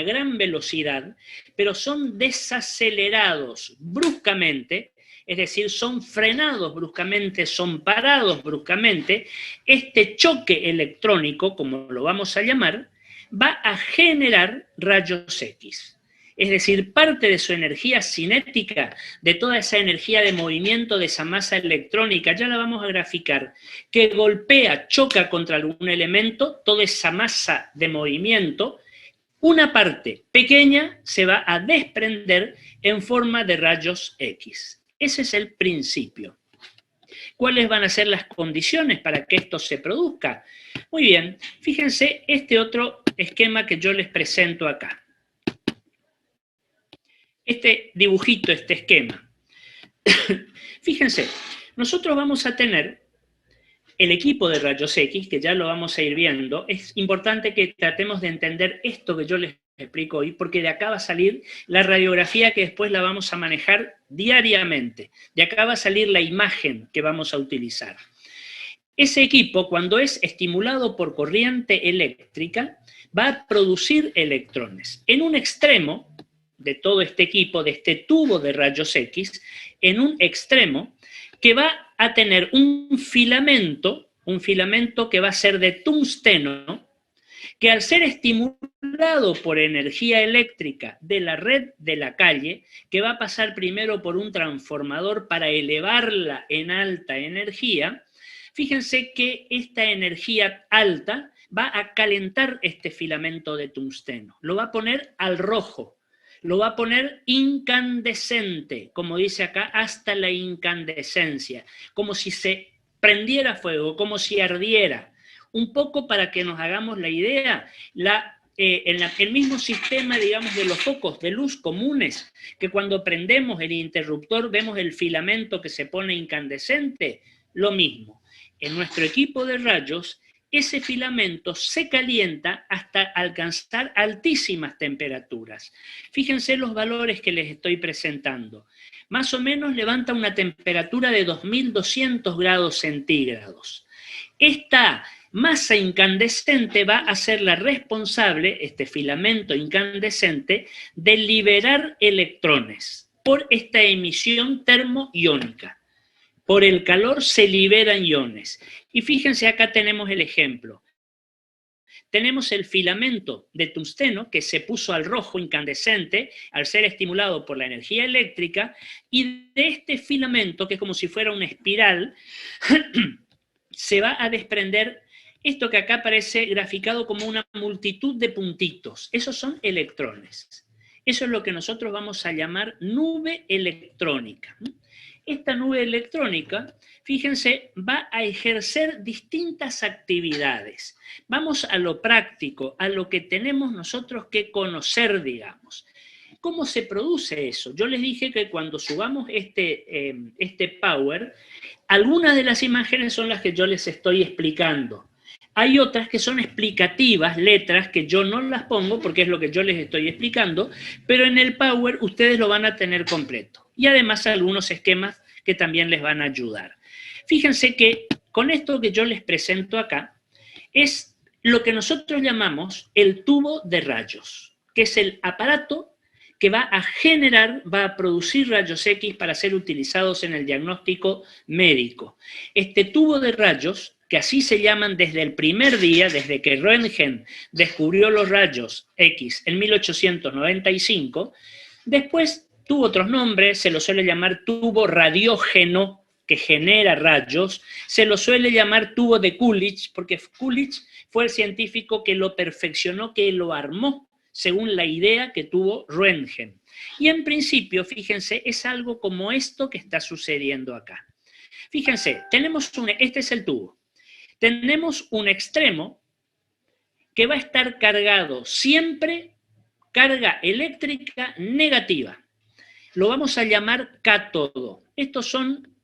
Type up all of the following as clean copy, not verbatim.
una gran velocidad, pero son desacelerados bruscamente, es decir, son frenados bruscamente, son parados bruscamente. Este choque electrónico, como lo vamos a llamar, va a generar rayos X. Es decir, parte de su energía cinética, de toda esa energía de movimiento de esa masa electrónica, ya la vamos a graficar, que golpea, choca contra algún elemento, toda esa masa de movimiento, una parte pequeña se va a desprender en forma de rayos X. Ese es el principio. ¿Cuáles van a ser las condiciones para que esto se produzca? Muy bien, fíjense este otro esquema que yo les presento acá. Este dibujito, este esquema. Fíjense, nosotros vamos a tener el equipo de rayos X, que ya lo vamos a ir viendo. Es importante que tratemos de entender esto que yo les explico hoy, porque de acá va a salir la radiografía que después la vamos a manejar diariamente. De acá va a salir la imagen que vamos a utilizar. Ese equipo, cuando es estimulado por corriente eléctrica, va a producir electrones. En un extremo de todo este equipo, de este tubo de rayos X, en un extremo que va a tener un filamento que va a ser de tungsteno, que al ser estimulado por energía eléctrica de la red de la calle, que va a pasar primero por un transformador para elevarla en alta energía, fíjense que esta energía alta va a calentar este filamento de tungsteno, lo va a poner al rojo, lo va a poner incandescente, como dice acá, hasta la incandescencia, como si se prendiera fuego, como si ardiera. Un poco para que nos hagamos la idea, el mismo sistema, digamos, de los focos de luz comunes, que cuando prendemos el interruptor vemos el filamento que se pone incandescente, lo mismo. En nuestro equipo de rayos, ese filamento se calienta hasta alcanzar altísimas temperaturas. Fíjense los valores que les estoy presentando. Más o menos levanta una temperatura de 2200 grados centígrados. Esta masa incandescente va a ser la responsable, este filamento incandescente, de liberar electrones por esta emisión termoiónica. Por el calor se liberan iones. Y fíjense, acá tenemos el ejemplo. Tenemos el filamento de tungsteno que se puso al rojo incandescente al ser estimulado por la energía eléctrica, y de este filamento, que es como si fuera una espiral, se va a desprender esto que acá aparece graficado como una multitud de puntitos. Esos son electrones. Eso es lo que nosotros vamos a llamar nube electrónica. Esta nube electrónica, fíjense, va a ejercer distintas actividades. Vamos a lo práctico, a lo que tenemos nosotros que conocer, ¿Cómo se produce eso? Yo les dije que cuando subamos este power, algunas de las imágenes son las que yo les estoy explicando. Hay otras que son explicativas, letras que yo no las pongo porque es lo que yo les estoy explicando, pero en el Power ustedes lo van a tener completo. Y además algunos esquemas que también les van a ayudar. Fíjense que con esto que yo les presento acá es lo que nosotros llamamos el tubo de rayos, que es el aparato que va a generar, va a producir rayos X para ser utilizados en el diagnóstico médico. Este tubo de rayos, que así se llaman desde el primer día, desde que Röntgen descubrió los rayos X en 1895, después tuvo otros nombres, se lo suele llamar tubo radiógeno, que genera rayos, se lo suele llamar tubo de Coolidge, porque Coolidge fue el científico que lo perfeccionó, que lo armó, según la idea que tuvo Röntgen. Y en principio, fíjense, es algo como esto que está sucediendo acá. Fíjense, este es el tubo. Tenemos un extremo que va a estar cargado siempre, carga eléctrica negativa. Lo vamos a llamar cátodo. Estos son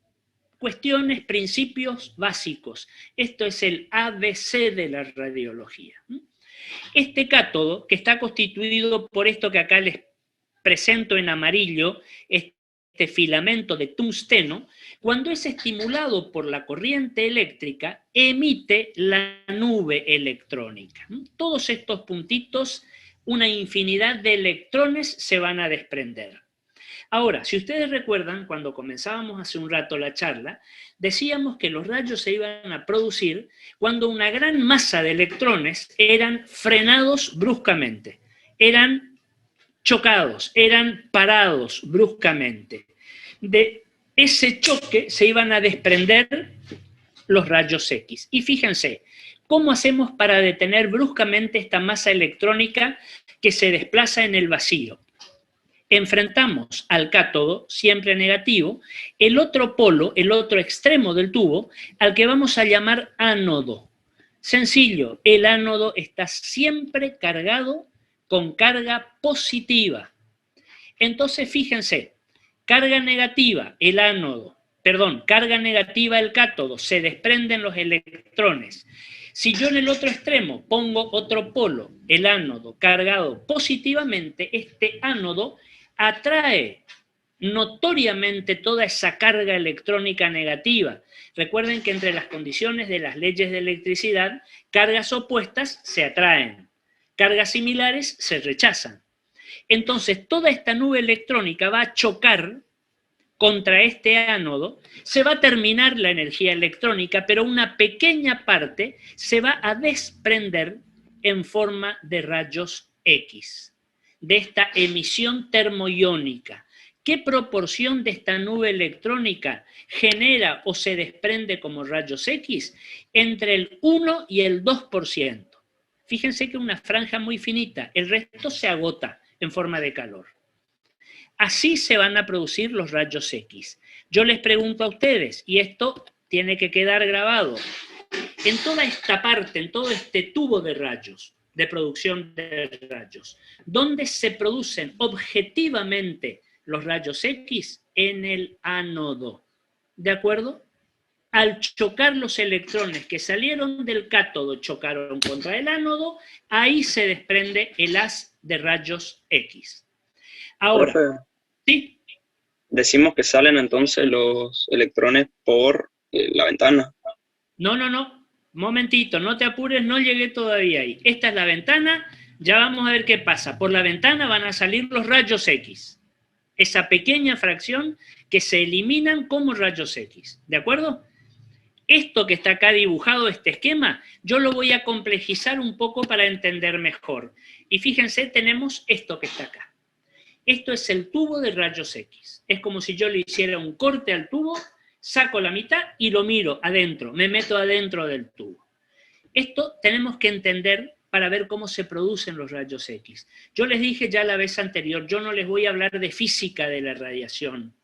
cuestiones, principios básicos. Esto es el ABC de la radiología. Este cátodo, que está constituido por esto que acá les presento en amarillo, este filamento de tungsteno, cuando es estimulado por la corriente eléctrica, emite la nube electrónica. Todos estos puntitos una infinidad de electrones se van a desprender. Ahora, si ustedes recuerdan, cuando comenzábamos hace un rato la charla, decíamos que los rayos se iban a producir cuando una gran masa de electrones eran frenados bruscamente, eran chocados, eran parados bruscamente. De ese choque se iban a desprender los rayos X. Y fíjense, ¿cómo hacemos para detener bruscamente esta masa electrónica que se desplaza en el vacío? Enfrentamos al cátodo, siempre negativo, el otro polo, el otro extremo del tubo, al que vamos a llamar ánodo. Sencillo, el ánodo está siempre cargado con carga positiva. Entonces, fíjense, carga negativa, el ánodo, perdón, carga negativa el cátodo, se desprenden los electrones. Si yo en el otro extremo pongo otro polo, el ánodo, cargado positivamente, este ánodo atrae notoriamente toda esa carga electrónica negativa. Recuerden que entre las condiciones de las leyes de electricidad, cargas opuestas se atraen, cargas similares se rechazan. Entonces, toda esta nube electrónica va a chocar contra este ánodo, se va a terminar la energía electrónica, pero una pequeña parte se va a desprender en forma de rayos X, de esta emisión termoiónica. ¿Qué proporción de esta nube electrónica genera o se desprende como rayos X? Entre el 1 y el 2%. Fíjense que una franja muy finita, el resto se agota en forma de calor. Así se van a producir los rayos X. Yo les pregunto a ustedes, y esto tiene que quedar grabado, en toda esta parte, en todo este tubo de rayos, de producción de rayos, ¿dónde se producen objetivamente los rayos X? En el ánodo. ¿De acuerdo? Al chocar los electrones que salieron del cátodo, chocaron contra el ánodo, ahí se desprende el haz de rayos X. Ahora, profe, ¿sí? decimos que salen entonces los electrones por la ventana. No, momentito, no te apures, no llegué todavía ahí. Esta es la ventana, ya vamos a ver qué pasa. Por la ventana van a salir los rayos X, esa pequeña fracción que se eliminan como rayos X, ¿de acuerdo? Esto que está acá dibujado, este esquema, yo lo voy a complejizar un poco para entender mejor. Y fíjense, tenemos esto que está acá. Esto es el tubo de rayos X. Es como si yo le hiciera un corte al tubo, saco la mitad y lo miro adentro, me meto adentro del tubo. Esto tenemos que entender para ver cómo se producen los rayos X. Yo les dije ya la vez anterior, yo no les voy a hablar de física de la radiación.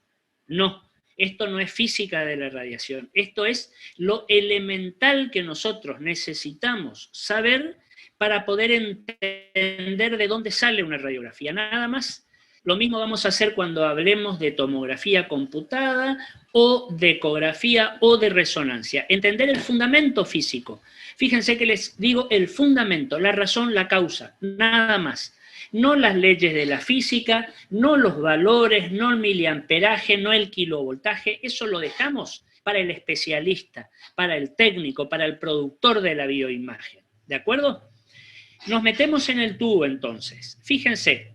No, esto no es física de la radiación. Esto es lo elemental que nosotros necesitamos saber para poder entender de dónde sale una radiografía. Nada más. Lo mismo vamos a hacer cuando hablemos de tomografía computada o de ecografía o de resonancia. Entender el fundamento físico. Fíjense que les digo el fundamento, la razón, la causa, nada más. No las leyes de la física, no los valores, no el miliamperaje, no el kilovoltaje, eso lo dejamos para el especialista, para el técnico, para el productor de la bioimagen. ¿De acuerdo? Nos metemos en el tubo entonces. Fíjense.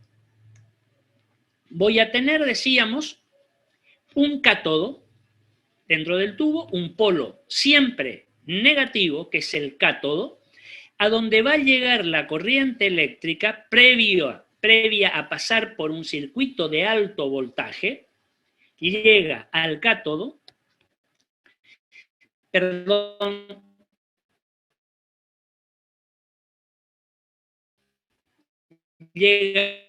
Voy a tener, decíamos, un cátodo dentro del tubo, un polo siempre negativo, que es el cátodo, a donde va a llegar la corriente eléctrica previa a pasar por un circuito de alto voltaje, llega al cátodo, perdón, llega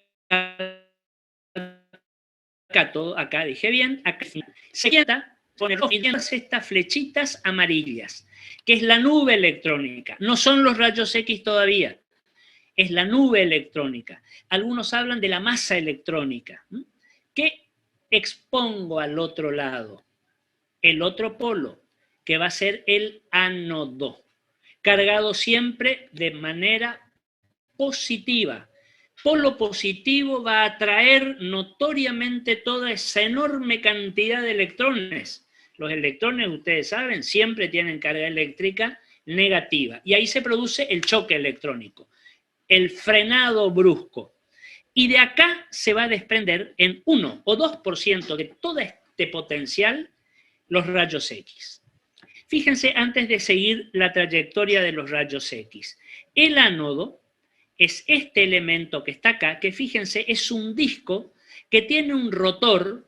cátodo, acá dije bien, acá se queda con estas flechitas amarillas, que es la nube electrónica. No son los rayos X todavía, es la nube electrónica. Algunos hablan de la masa electrónica. ¿Qué expongo al otro lado? El otro polo, que va a ser el ánodo, cargado siempre de manera positiva. Polo positivo va a atraer notoriamente toda esa enorme cantidad de electrones. Los electrones, ustedes saben, siempre tienen carga eléctrica negativa. Y ahí se produce el choque electrónico. el frenado brusco. Y de acá se va a desprender en 1 o 2% de todo este potencial los rayos X. Fíjense, antes de seguir la trayectoria de los rayos X, el ánodo es este elemento que está acá, que fíjense, es un disco que tiene un rotor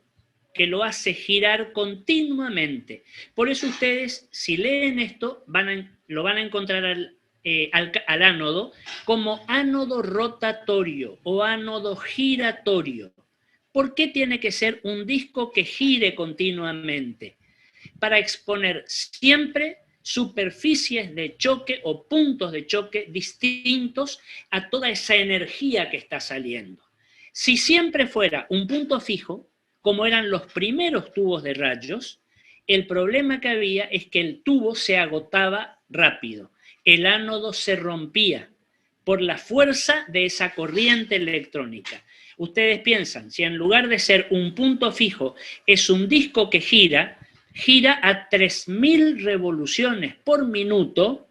que lo hace girar continuamente. Por eso ustedes, si leen esto, lo van a encontrar al ánodo como ánodo rotatorio o ánodo giratorio. ¿Por qué tiene que ser un disco que gire continuamente? Para exponer siempre superficies de choque o puntos de choque distintos a toda esa energía que está saliendo. Si siempre fuera un punto fijo, como eran los primeros tubos de rayos, el problema que había es que el tubo se agotaba rápido, el ánodo se rompía por la fuerza de esa corriente electrónica. Ustedes piensan, si en lugar de ser un punto fijo es un disco que gira a 3000 revoluciones por minuto,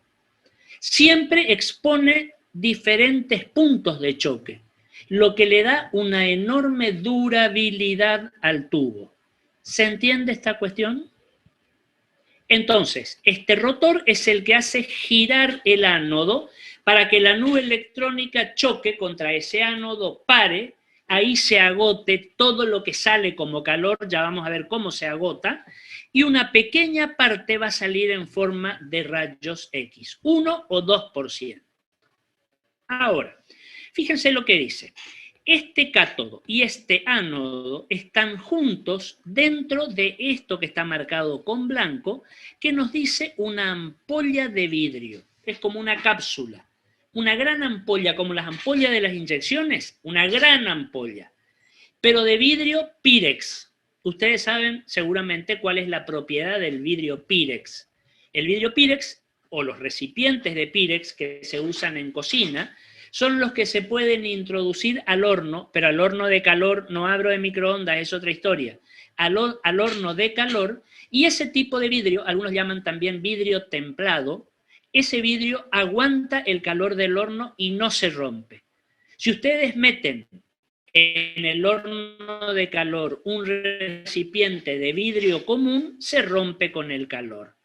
siempre expone diferentes puntos de choque, lo que le da una enorme durabilidad al tubo. ¿Se entiende esta cuestión? Entonces, este rotor es el que hace girar el ánodo para que la nube electrónica choque contra ese ánodo, pare, ahí se agote todo lo que sale como calor, ya vamos a ver cómo se agota, y una pequeña parte va a salir en forma de rayos X, 1 o 2%. Ahora, fíjense lo que dice. Este cátodo y este ánodo están juntos dentro de esto que está marcado con blanco, que nos dice una ampolla de vidrio. Es como una cápsula, una gran ampolla, como las ampollas de las inyecciones, una gran ampolla, pero de vidrio Pirex. Ustedes saben seguramente cuál es la propiedad del vidrio Pirex. El vidrio Pirex, o los recipientes de Pirex que se usan en cocina, son los que se pueden introducir al horno, pero al horno de calor, no abro de microondas, es otra historia, al horno de calor, y ese tipo de vidrio, algunos llaman también vidrio templado, ese vidrio aguanta el calor del horno y no se rompe. Si ustedes meten en el horno de calor un recipiente de vidrio común, se rompe con el calor.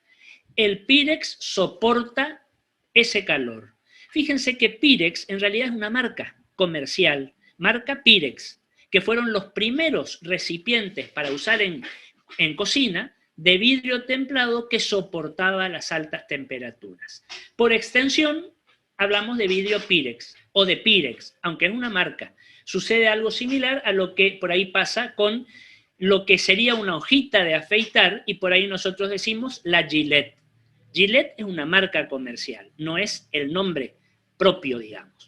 El Pirex soporta ese calor. Fíjense que Pirex en realidad es una marca comercial, marca Pirex, que fueron los primeros recipientes para usar en cocina de vidrio templado que soportaba las altas temperaturas. Por extensión, hablamos de vidrio Pirex o de Pirex, aunque es una marca. Sucede algo similar a lo que por ahí pasa con lo que sería una hojita de afeitar, y por ahí nosotros decimos la Gillette. Gillette es una marca comercial, no es el nombre propio, digamos.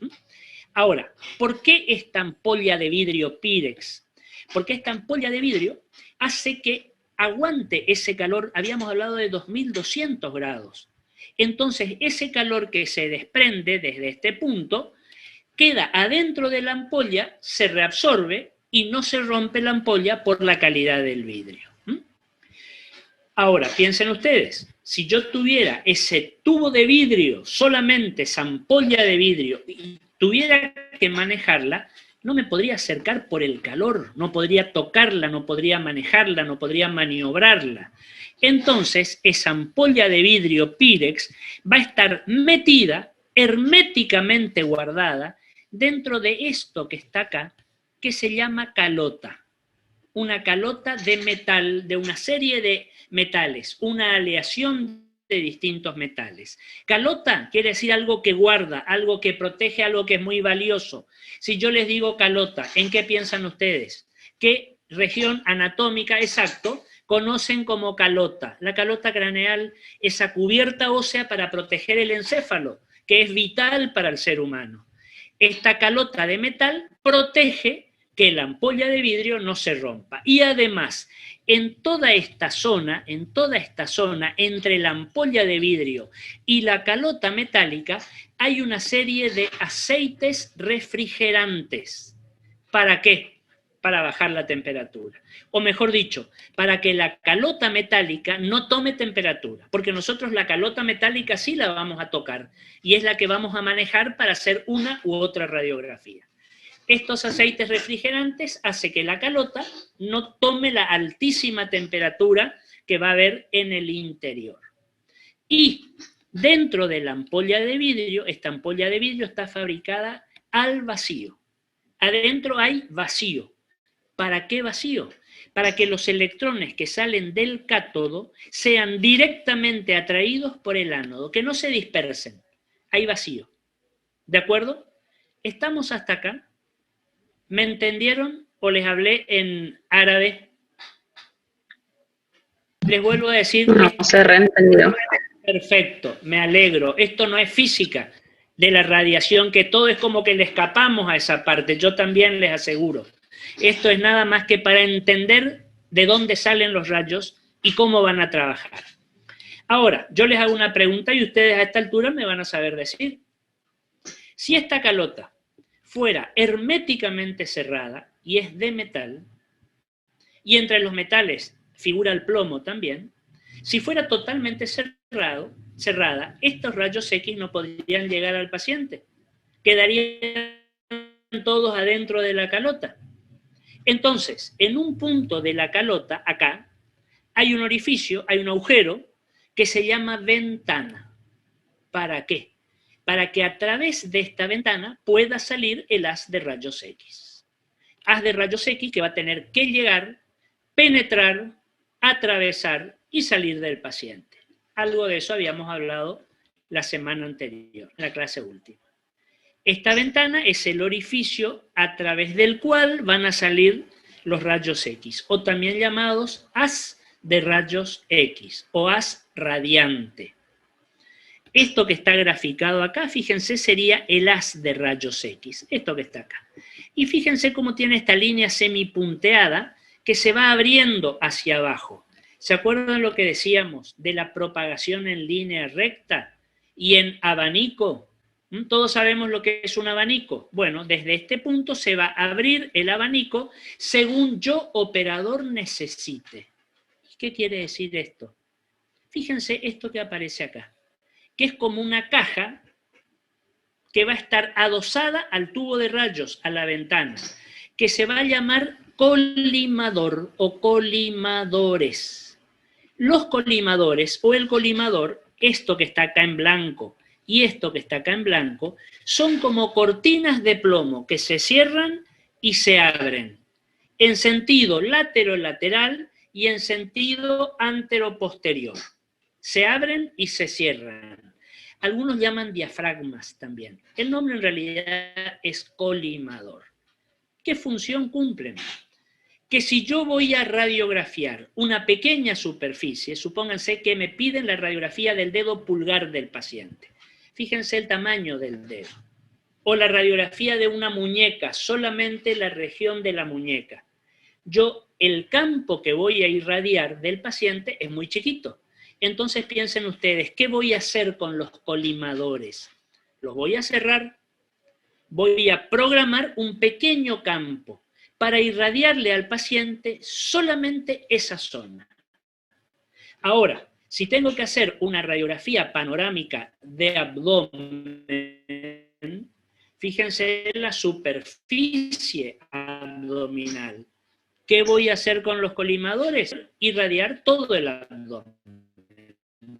Ahora, ¿por qué esta ampolla de vidrio Pirex? Porque esta ampolla de vidrio hace que aguante ese calor, habíamos hablado de 2200 grados. Entonces, ese calor que se desprende desde este punto queda adentro de la ampolla, se reabsorbe y no se rompe la ampolla por la calidad del vidrio. Ahora, piensen ustedes, si yo tuviera ese tubo de vidrio, solamente esa ampolla de vidrio, y tuviera que manejarla, no me podría acercar por el calor, no podría tocarla, no podría manejarla, no podría maniobrarla. Entonces, esa ampolla de vidrio Pirex va a estar metida, herméticamente guardada, dentro de esto que está acá, que se llama calota. Una calota de metal, de una serie de metales, una aleación de distintos metales. Calota quiere decir algo que guarda, algo que protege, algo que es muy valioso. Si yo les digo calota, ¿en qué piensan ustedes? ¿Qué región anatómica exacto conocen como calota? La calota craneal, esa cubierta ósea para proteger el encéfalo, que es vital para el ser humano. Esta calota de metal protege que la ampolla de vidrio no se rompa. Y además, en toda esta zona, entre la ampolla de vidrio y la calota metálica, hay una serie de aceites refrigerantes. ¿Para qué? para bajar la temperatura. O mejor dicho, para que la calota metálica no tome temperatura, porque nosotros la calota metálica sí la vamos a tocar y es la que vamos a manejar para hacer una u otra radiografía. Estos aceites refrigerantes hacen que la calota no tome la altísima temperatura que va a haber en el interior. Y dentro de la ampolla de vidrio, esta ampolla de vidrio está fabricada al vacío. Adentro hay vacío. ¿Para qué vacío? Para que los electrones que salen del cátodo sean directamente atraídos por el ánodo, que no se dispersen. Hay vacío. ¿De acuerdo? ¿Estamos hasta acá? ¿Me entendieron o les hablé en árabe? Les vuelvo a decir... No, se reentendió. Perfecto, me alegro. Esto no es física de la radiación, que todo es como que le escapamos a esa parte. Yo también les aseguro. Esto es nada más que para entender de dónde salen los rayos y cómo van a trabajar. Ahora, yo les hago una pregunta y ustedes a esta altura me van a saber decir. Si esta calota fuera herméticamente cerrada y es de metal, y entre los metales figura el plomo también, si fuera totalmente cerrada, estos rayos X no podrían llegar al paciente. Quedarían todos adentro de la calota. Entonces, en un punto de la calota, acá, hay un orificio, hay un agujero que se llama ventana. ¿Para qué? Para que a través de esta ventana pueda salir el haz de rayos X. Haz de rayos X que va a tener que llegar, penetrar, atravesar y salir del paciente. Algo de eso habíamos hablado la semana anterior, en la clase última. Esta ventana es el orificio a través del cual van a salir los rayos X, o también llamados haz de rayos X, o haz radiante. Esto que está graficado acá, fíjense, sería el haz de rayos X, esto que está acá. Y fíjense cómo tiene esta línea semipunteada que se va abriendo hacia abajo. ¿Se acuerdan lo que decíamos de la propagación en línea recta y en abanico? Todos sabemos lo que es un abanico. Bueno, desde este punto se va a abrir el abanico según yo, operador, necesite. ¿Qué quiere decir esto? Fíjense esto que aparece acá, que es como una caja que va a estar adosada al tubo de rayos, a la ventana, que se va a llamar colimador o colimadores. Los colimadores o el colimador, esto que está acá en blanco y esto que está acá en blanco, son como cortinas de plomo que se cierran y se abren en sentido latero-lateral y en sentido antero-posterior. Se abren y se cierran. Algunos llaman diafragmas también. El nombre en realidad es colimador. ¿Qué función cumplen? Que si yo voy a radiografiar una pequeña superficie, supónganse que me piden la radiografía del dedo pulgar del paciente. Fíjense el tamaño del dedo. O la radiografía de una muñeca, solamente la región de la muñeca. El campo que voy a irradiar del paciente es muy chiquito. Entonces piensen ustedes, ¿qué voy a hacer con los colimadores? Los voy a cerrar. Voy a programar un pequeño campo para irradiarle al paciente solamente esa zona. Ahora, si tengo que hacer una radiografía panorámica de abdomen, fíjense en la superficie abdominal. ¿Qué voy a hacer con los colimadores? Irradiar todo el abdomen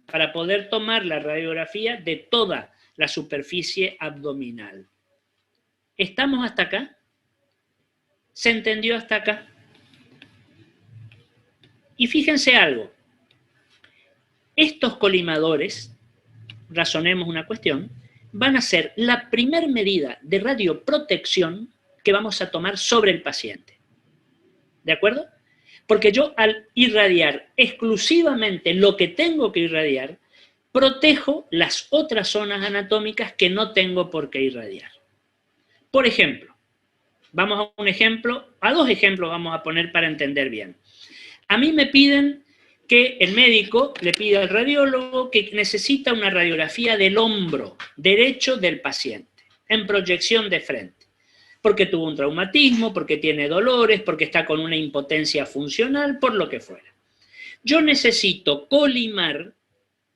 para poder tomar la radiografía de toda la superficie abdominal. ¿Estamos hasta acá? ¿Se entendió hasta acá? Y fíjense algo. Estos colimadores, razonemos una cuestión, van a ser la primer medida de radioprotección que vamos a tomar sobre el paciente. ¿De acuerdo? Porque yo al irradiar exclusivamente lo que tengo que irradiar, protejo las otras zonas anatómicas que no tengo por qué irradiar. Por ejemplo, vamos a un ejemplo, a dos ejemplos vamos a poner para entender bien. A mí me piden que el médico le pide al radiólogo que necesita una radiografía del hombro derecho del paciente, en proyección de frente. porque tuvo un traumatismo, porque tiene dolores, porque está con una impotencia funcional, por lo que fuera. Yo necesito colimar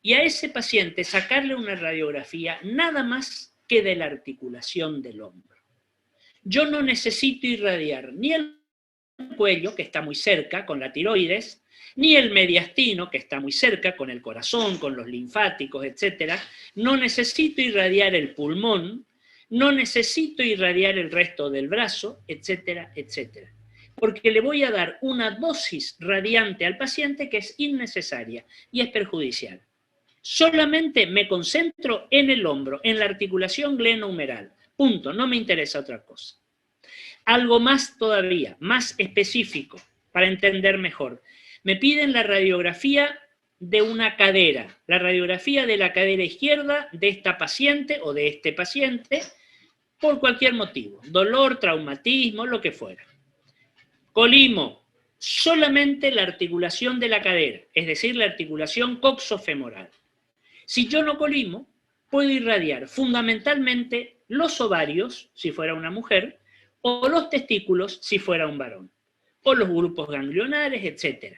y a ese paciente sacarle una radiografía nada más que de la articulación del hombro. Yo no necesito irradiar ni el cuello, que está muy cerca, con la tiroides, ni el mediastino, que está muy cerca, con el corazón, con los linfáticos, etc. No necesito irradiar el pulmón, no necesito irradiar el resto del brazo, etcétera, etcétera. Porque le voy a dar una dosis radiante al paciente que es innecesaria y es perjudicial. Solamente me concentro en el hombro, en la articulación glenohumeral. Punto, no me interesa otra cosa. Algo más todavía, más específico, para entender mejor. Me piden la radiografía de una cadera, la radiografía de la cadera izquierda de esta paciente o de este paciente, por cualquier motivo, dolor, traumatismo, lo que fuera. Colimo solamente la articulación de la cadera, es decir, la articulación coxofemoral. Si yo no colimo, puedo irradiar fundamentalmente los ovarios, si fuera una mujer, o los testículos, si fuera un varón, o los grupos ganglionares, etc.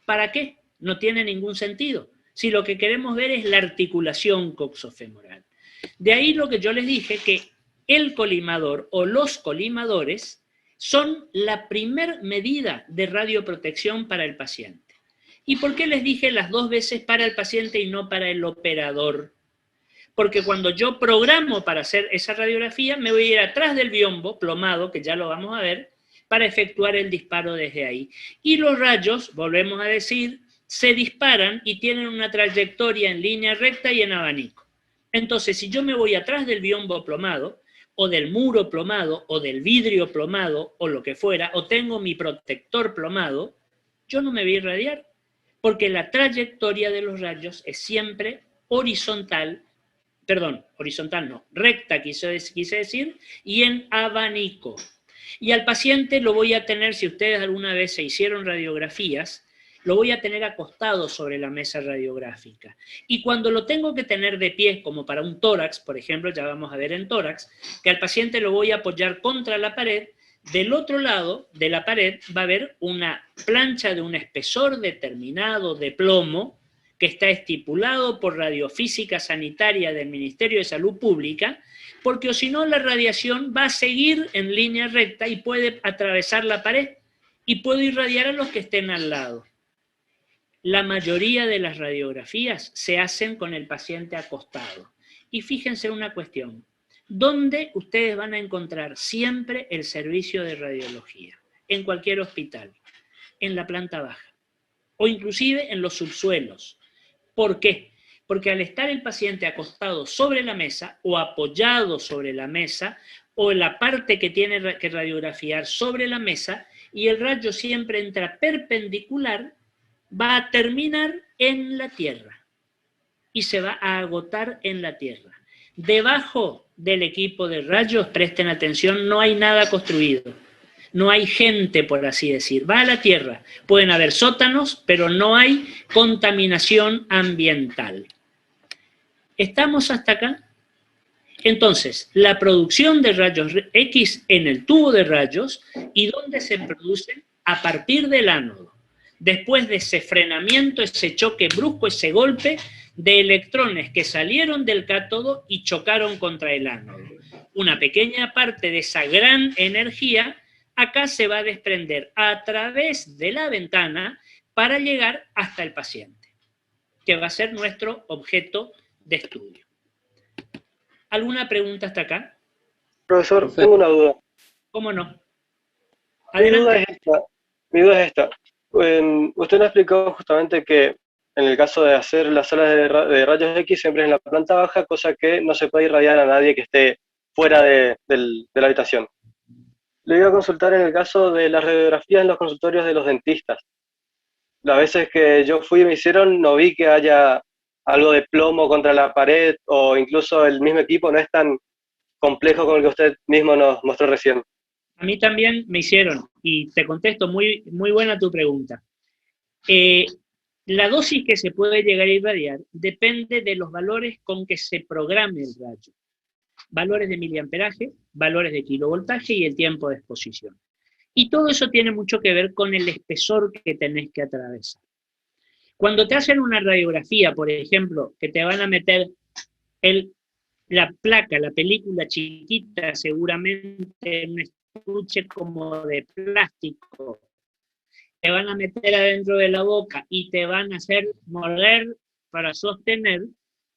¿Para qué? No tiene ningún sentido, si lo que queremos ver es la articulación coxofemoral. De ahí lo que yo les dije, que el colimador o los colimadores son la primer medida de radioprotección para el paciente. ¿Y por qué les dije las 2 veces para el paciente y no para el operador? Porque cuando yo programo para hacer esa radiografía, me voy a ir atrás del biombo plomado, que ya lo vamos a ver, para efectuar el disparo desde ahí. Y los rayos, volvemos a decir, se disparan y tienen una trayectoria en línea recta y en abanico. Entonces, si yo me voy atrás del biombo plomado, o del muro plomado, o del vidrio plomado, o lo que fuera, o tengo mi protector plomado, yo no me voy a irradiar, porque la trayectoria de los rayos es siempre horizontal, recta quise decir, y en abanico. Y al paciente lo voy a tener, si ustedes alguna vez se hicieron radiografías, lo voy a tener acostado sobre la mesa radiográfica. Y cuando lo tengo que tener de pie, como para un tórax, por ejemplo, ya vamos a ver en tórax, que al paciente lo voy a apoyar contra la pared, del otro lado de la pared va a haber una plancha de un espesor determinado de plomo, que está estipulado por Radiofísica Sanitaria del Ministerio de Salud Pública, porque o si no la radiación va a seguir en línea recta y puede atravesar la pared y puede irradiar a los que estén al lado. La mayoría de las radiografías se hacen con el paciente acostado. Y fíjense una cuestión, ¿dónde ustedes van a encontrar siempre el servicio de radiología? En cualquier hospital, en la planta baja, o inclusive en los subsuelos. ¿Por qué? Porque al estar el paciente acostado sobre la mesa o apoyado sobre la mesa o en la parte que tiene que radiografiar sobre la mesa y el rayo siempre entra perpendicular, va a terminar en la tierra y se va a agotar en la tierra. Debajo del equipo de rayos, presten atención, no hay nada construido. No hay gente, por así decir. Va a la tierra. Pueden haber sótanos, pero no hay contaminación ambiental. ¿Estamos hasta acá? Entonces, la producción de rayos X en el tubo de rayos, ¿y dónde se producen? A partir del ánodo. Después de ese frenamiento, ese choque brusco, ese golpe de electrones que salieron del cátodo y chocaron contra el ánodo. Una pequeña parte de esa gran energía acá se va a desprender a través de la ventana para llegar hasta el paciente, que va a ser nuestro objeto de estudio. ¿Alguna pregunta hasta acá? Profesor, tengo una duda. ¿Cómo no? Adelante. Mi duda es esta. Usted nos explicó justamente que en el caso de hacer las salas de rayos X siempre es en la planta baja, cosa que no se puede irradiar a nadie que esté fuera de la habitación. Le iba a consultar en el caso de las radiografías en los consultorios de los dentistas. Las veces que yo fui y me hicieron, no vi que haya algo de plomo contra la pared, o incluso el mismo equipo no es tan complejo como el que usted mismo nos mostró recién. A mí también me hicieron, y te contesto, muy buena tu pregunta. La dosis que se puede llegar a irradiar depende de los valores con que se programe el rayo. valores de miliamperaje, valores de kilovoltaje y el tiempo de exposición. Y todo eso tiene mucho que ver con el espesor que tenés que atravesar. Cuando te hacen una radiografía, por ejemplo, que te van a meter la placa, la película chiquita, seguramente en un estuche como de plástico, te van a meter adentro de la boca y te van a hacer morder para sostener,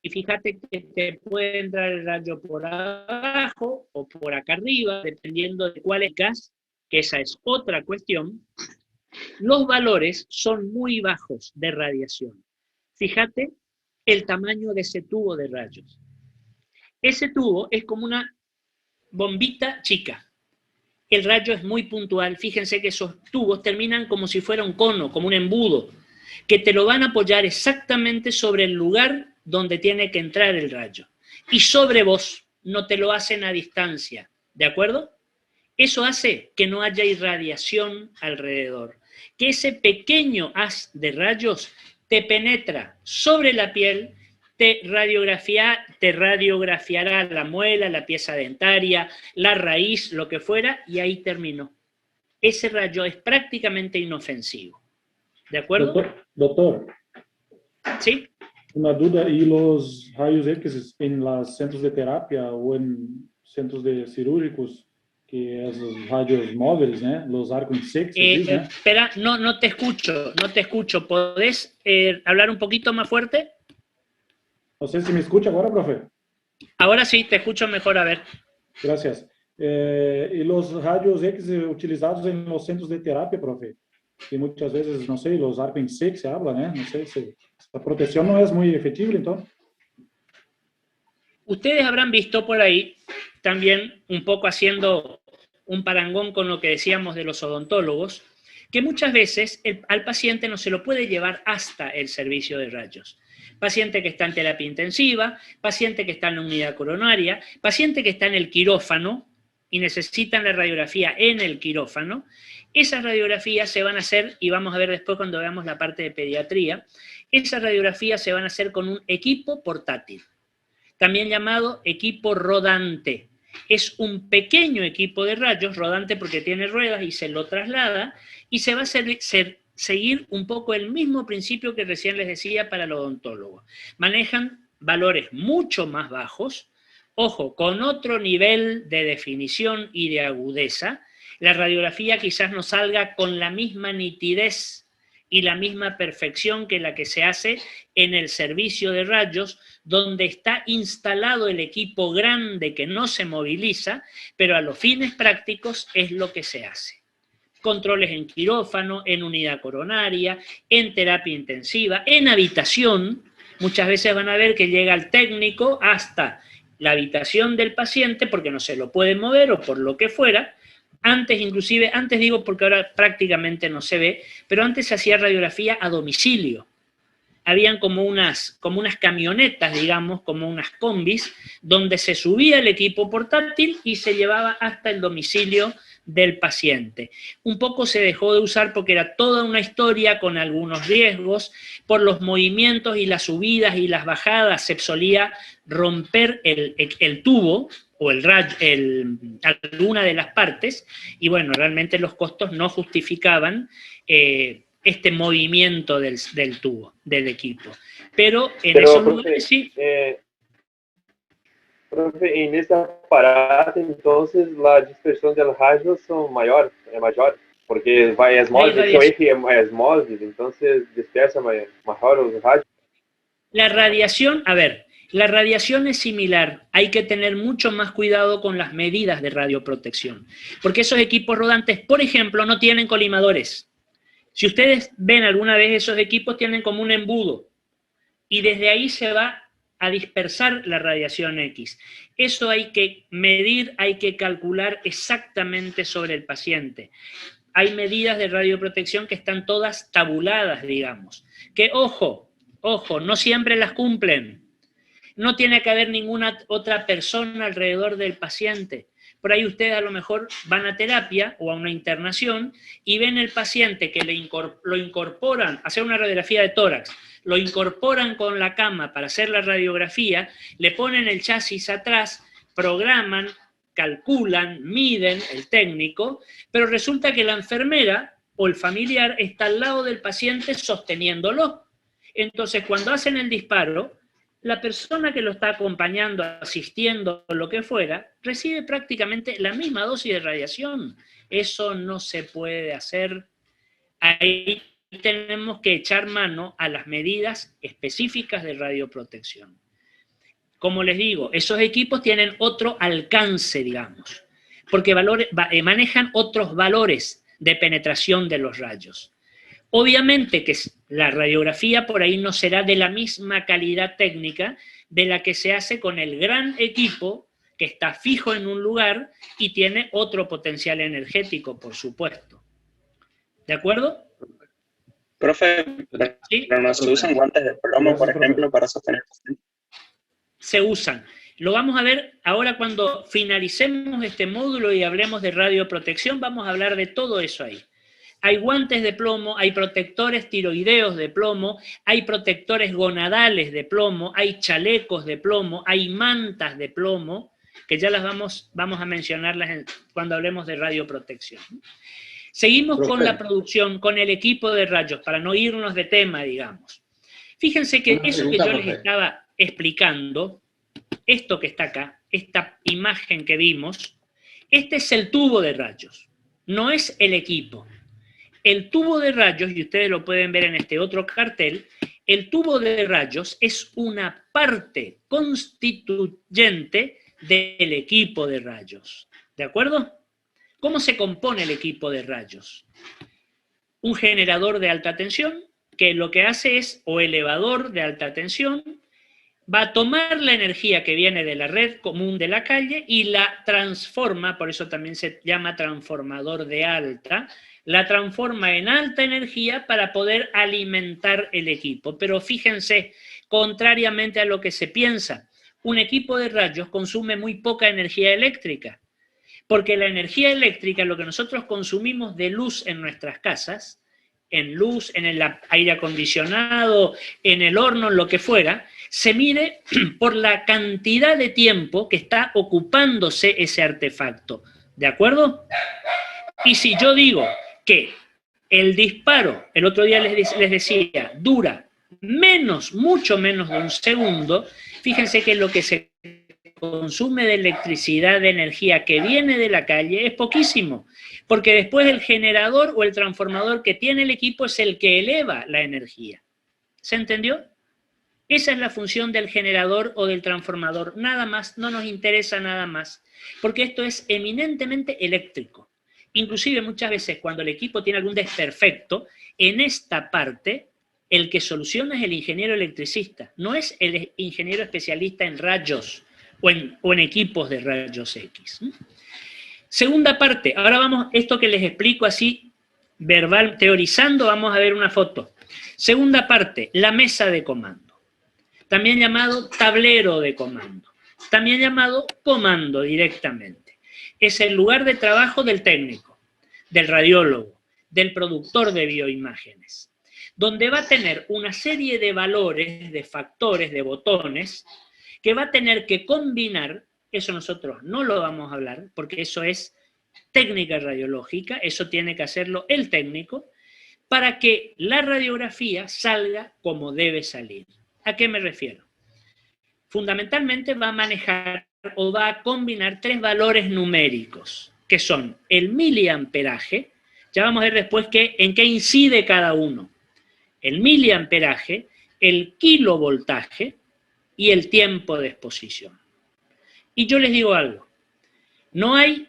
y fíjate que te puede entrar el rayo por abajo o por acá arriba, dependiendo de cuál es el gas, que esa es otra cuestión. Los valores son muy bajos de radiación. Fíjate el tamaño de ese tubo de rayos. Ese tubo es como una bombita chica. El rayo es muy puntual. Fíjense que esos tubos terminan como si fuera un cono, como un embudo, que te lo van a apoyar exactamente sobre el lugar donde tiene que entrar el rayo. Y sobre vos, no te lo hacen a distancia. ¿De acuerdo? Eso hace que no haya irradiación alrededor. Que ese pequeño haz de rayos te penetra sobre la piel, te radiografiará la muela, la pieza dentaria, la raíz, lo que fuera, y ahí terminó. Ese rayo es prácticamente inofensivo. ¿De acuerdo? Doctor, ¿Sí? una duda, ¿y los rayos X en los centros de terapia o en centros de cirúrgicos, que es los rayos móviles, ¿eh? Los arcos X? Espera, no te escucho. ¿Podés hablar un poquito más fuerte? No sé si me escucha ahora, profe. Ahora sí, te escucho mejor, a ver. Gracias. ¿Y los rayos X utilizados en los centros de terapia, profe? Que muchas veces, no sé, los arcos X se hablan, ¿eh? No sé si la protección no es muy efectiva, entonces. Ustedes habrán visto por ahí, también un poco haciendo un parangón con lo que decíamos de los odontólogos, que muchas veces al paciente no se lo puede llevar hasta el servicio de rayos. Paciente que está en terapia intensiva, paciente que está en la unidad coronaria, paciente que está en el quirófano y necesitan la radiografía en el quirófano. Esas radiografías se van a hacer, y vamos a ver después cuando veamos la parte de pediatría, esas radiografías se van a hacer con un equipo portátil, también llamado equipo rodante. Es un pequeño equipo de rayos, rodante porque tiene ruedas y se lo traslada, y se va a seguir un poco el mismo principio que recién les decía para el odontólogo. Manejan valores mucho más bajos, ojo, con otro nivel de definición y de agudeza. La radiografía quizás no salga con la misma nitidez y la misma perfección que la que se hace en el servicio de rayos, donde está instalado el equipo grande que no se moviliza, pero a los fines prácticos es lo que se hace. Controles en quirófano, en unidad coronaria, en terapia intensiva, en habitación. Muchas veces van a ver que llega el técnico hasta la habitación del paciente porque no se lo puede mover o por lo que fuera. Antes digo porque ahora prácticamente no se ve, pero antes se hacía radiografía a domicilio. Habían como unas camionetas, digamos, como unas combis, donde se subía el equipo portátil y se llevaba hasta el domicilio del paciente. Un poco se dejó de usar porque era toda una historia con algunos riesgos, por los movimientos y las subidas y las bajadas se solía romper el tubo o alguna de las partes, y bueno, realmente los costos no justificaban este movimiento del tubo, del equipo. Pero esos lugares sí. Profe, en ese aparato, entonces, la dispersión del rayo es mayor, porque es móvil, el eje es móvil, entonces dispersa mejor los rayos. La radiación, la radiación es similar. Hay que tener mucho más cuidado con las medidas de radioprotección, porque esos equipos rodantes, por ejemplo, no tienen colimadores. Si ustedes ven alguna vez esos equipos, tienen como un embudo, y desde ahí se va a dispersar la radiación X. Eso hay que medir, hay que calcular exactamente sobre el paciente. Hay medidas de radioprotección que están todas tabuladas, digamos. Que, ojo, no siempre las cumplen. No tiene que haber ninguna otra persona alrededor del paciente. Por ahí ustedes a lo mejor van a terapia o a una internación y ven el paciente que lo incorporan, hacer una radiografía de tórax, lo incorporan con la cama para hacer la radiografía, le ponen el chasis atrás, programan, calculan, miden, el técnico, pero resulta que la enfermera o el familiar está al lado del paciente sosteniéndolo. Entonces, cuando hacen el disparo, la persona que lo está acompañando, asistiendo, lo que fuera, recibe prácticamente la misma dosis de radiación. Eso no se puede hacer. Ahí tenemos que echar mano a las medidas específicas de radioprotección. Como les digo, esos equipos tienen otro alcance, digamos, porque manejan otros valores de penetración de los rayos. Obviamente que la radiografía por ahí no será de la misma calidad técnica de la que se hace con el gran equipo que está fijo en un lugar y tiene otro potencial energético, por supuesto. ¿De acuerdo? Profe, ¿Sí? pero no se usan guantes de plomo, por ejemplo, para sostener el paciente. Se usan. Lo vamos a ver ahora cuando finalicemos este módulo y hablemos de radioprotección, vamos a hablar de todo eso ahí. Hay guantes de plomo, hay protectores tiroideos de plomo, hay protectores gonadales de plomo, hay chalecos de plomo, hay mantas de plomo, que ya las vamos a mencionarlas cuando hablemos de radioprotección. Seguimos con la producción, con el equipo de rayos, para no irnos de tema, digamos. Fíjense que eso que yo les estaba explicando, esto que está acá, esta imagen que vimos, este es el tubo de rayos, no es el equipo. El tubo de rayos, y ustedes lo pueden ver en este otro cartel, el tubo de rayos es una parte constituyente del equipo de rayos. ¿De acuerdo? ¿Cómo se compone el equipo de rayos? Un generador de alta tensión, que lo que hace es, o elevador de alta tensión, va a tomar la energía que viene de la red común de la calle y la transforma, por eso también se llama transformador de alta, la transforma en alta energía para poder alimentar el equipo. Pero fíjense, contrariamente a lo que se piensa, un equipo de rayos consume muy poca energía eléctrica, porque la energía eléctrica, lo que nosotros consumimos de luz en nuestras casas, en luz, en el aire acondicionado, en el horno, en lo que fuera, se mide por la cantidad de tiempo que está ocupándose ese artefacto. ¿De acuerdo? Y si yo digo que el disparo, el otro día les decía, dura mucho menos de un segundo, fíjense que lo que se consume de electricidad, de energía que viene de la calle es poquísimo, porque después el generador o el transformador que tiene el equipo es el que eleva la energía. ¿Se entendió? Esa es la función del generador o del transformador, nada más, no nos interesa nada más, porque esto es eminentemente eléctrico. Inclusive muchas veces cuando el equipo tiene algún desperfecto, en esta parte el que soluciona es el ingeniero electricista, no es el ingeniero especialista en rayos o en equipos de rayos X. Segunda parte, ahora vamos, esto que les explico así, verbal, teorizando, vamos a ver una foto. Segunda parte, la mesa de comando, también llamado tablero de comando, también llamado comando directamente. Es el lugar de trabajo del técnico, del radiólogo, del productor de bioimágenes, donde va a tener una serie de valores, de factores, de botones, que va a tener que combinar, eso nosotros no lo vamos a hablar, porque eso es técnica radiológica, eso tiene que hacerlo el técnico, para que la radiografía salga como debe salir. ¿A qué me refiero? Fundamentalmente va a manejar o va a combinar tres valores numéricos, que son el miliamperaje, ya vamos a ver después en qué incide cada uno, el miliamperaje, el kilovoltaje y el tiempo de exposición. Y yo les digo algo, no hay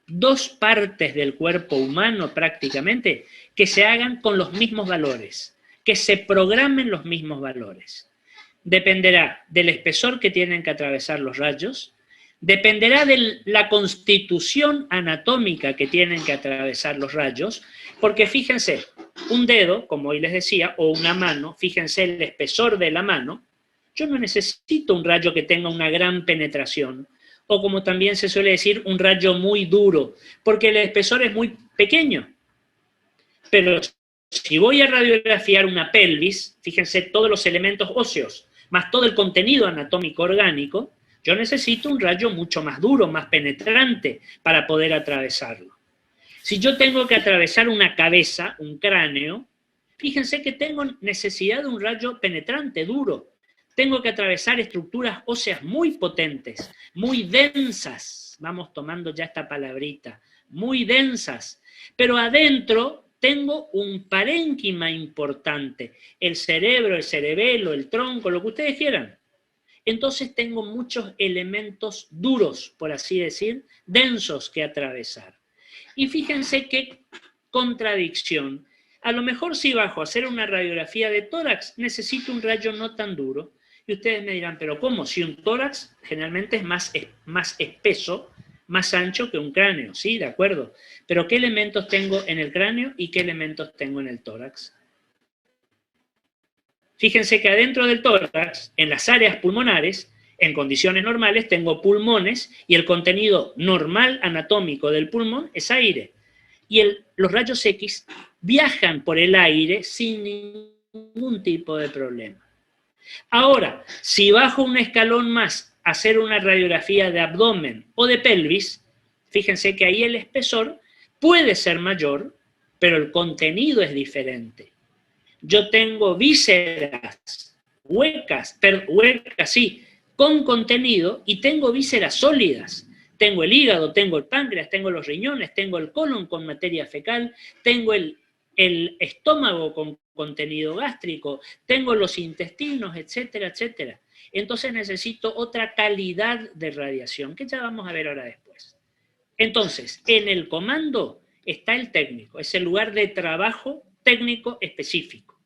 dos partes del cuerpo humano prácticamente que se hagan con los mismos valores, que se programen los mismos valores. Dependerá del espesor que tienen que atravesar los rayos, dependerá de la constitución anatómica que tienen que atravesar los rayos, porque fíjense, un dedo, como hoy les decía, o una mano, fíjense el espesor de la mano, yo no necesito un rayo que tenga una gran penetración, o como también se suele decir, un rayo muy duro, porque el espesor es muy pequeño. Pero si voy a radiografiar una pelvis, fíjense todos los elementos óseos, más todo el contenido anatómico orgánico, Yo necesito un rayo mucho más duro, más penetrante, para poder atravesarlo. Si yo tengo que atravesar una cabeza, un cráneo, fíjense que tengo necesidad de un rayo penetrante, duro. Tengo que atravesar estructuras óseas muy potentes, muy densas. Vamos tomando ya esta palabrita, muy densas. Pero adentro tengo un parénquima importante, el cerebro, el cerebelo, el tronco, lo que ustedes quieran. Entonces tengo muchos elementos duros, por así decir, densos que atravesar. Y fíjense qué contradicción. A lo mejor si bajo a hacer una radiografía de tórax, necesito un rayo no tan duro. Y ustedes me dirán, ¿pero cómo? Si un tórax generalmente es más espeso, más ancho que un cráneo, sí, de acuerdo. Pero ¿qué elementos tengo en el cráneo y qué elementos tengo en el tórax? Fíjense que adentro del tórax, en las áreas pulmonares, en condiciones normales, tengo pulmones y el contenido normal anatómico del pulmón es aire. Y los rayos X viajan por el aire sin ningún tipo de problema. Ahora, si bajo un escalón más a hacer una radiografía de abdomen o de pelvis, fíjense que ahí el espesor puede ser mayor, pero el contenido es diferente. Yo tengo vísceras huecas, sí, con contenido, y tengo vísceras sólidas. Tengo el hígado, tengo el páncreas, tengo los riñones, tengo el colon con materia fecal, tengo el estómago con contenido gástrico, tengo los intestinos, etcétera, etcétera. Entonces necesito otra calidad de radiación, que ya vamos a ver ahora después. Entonces, en el comando está el técnico, es el lugar de trabajo técnico específico.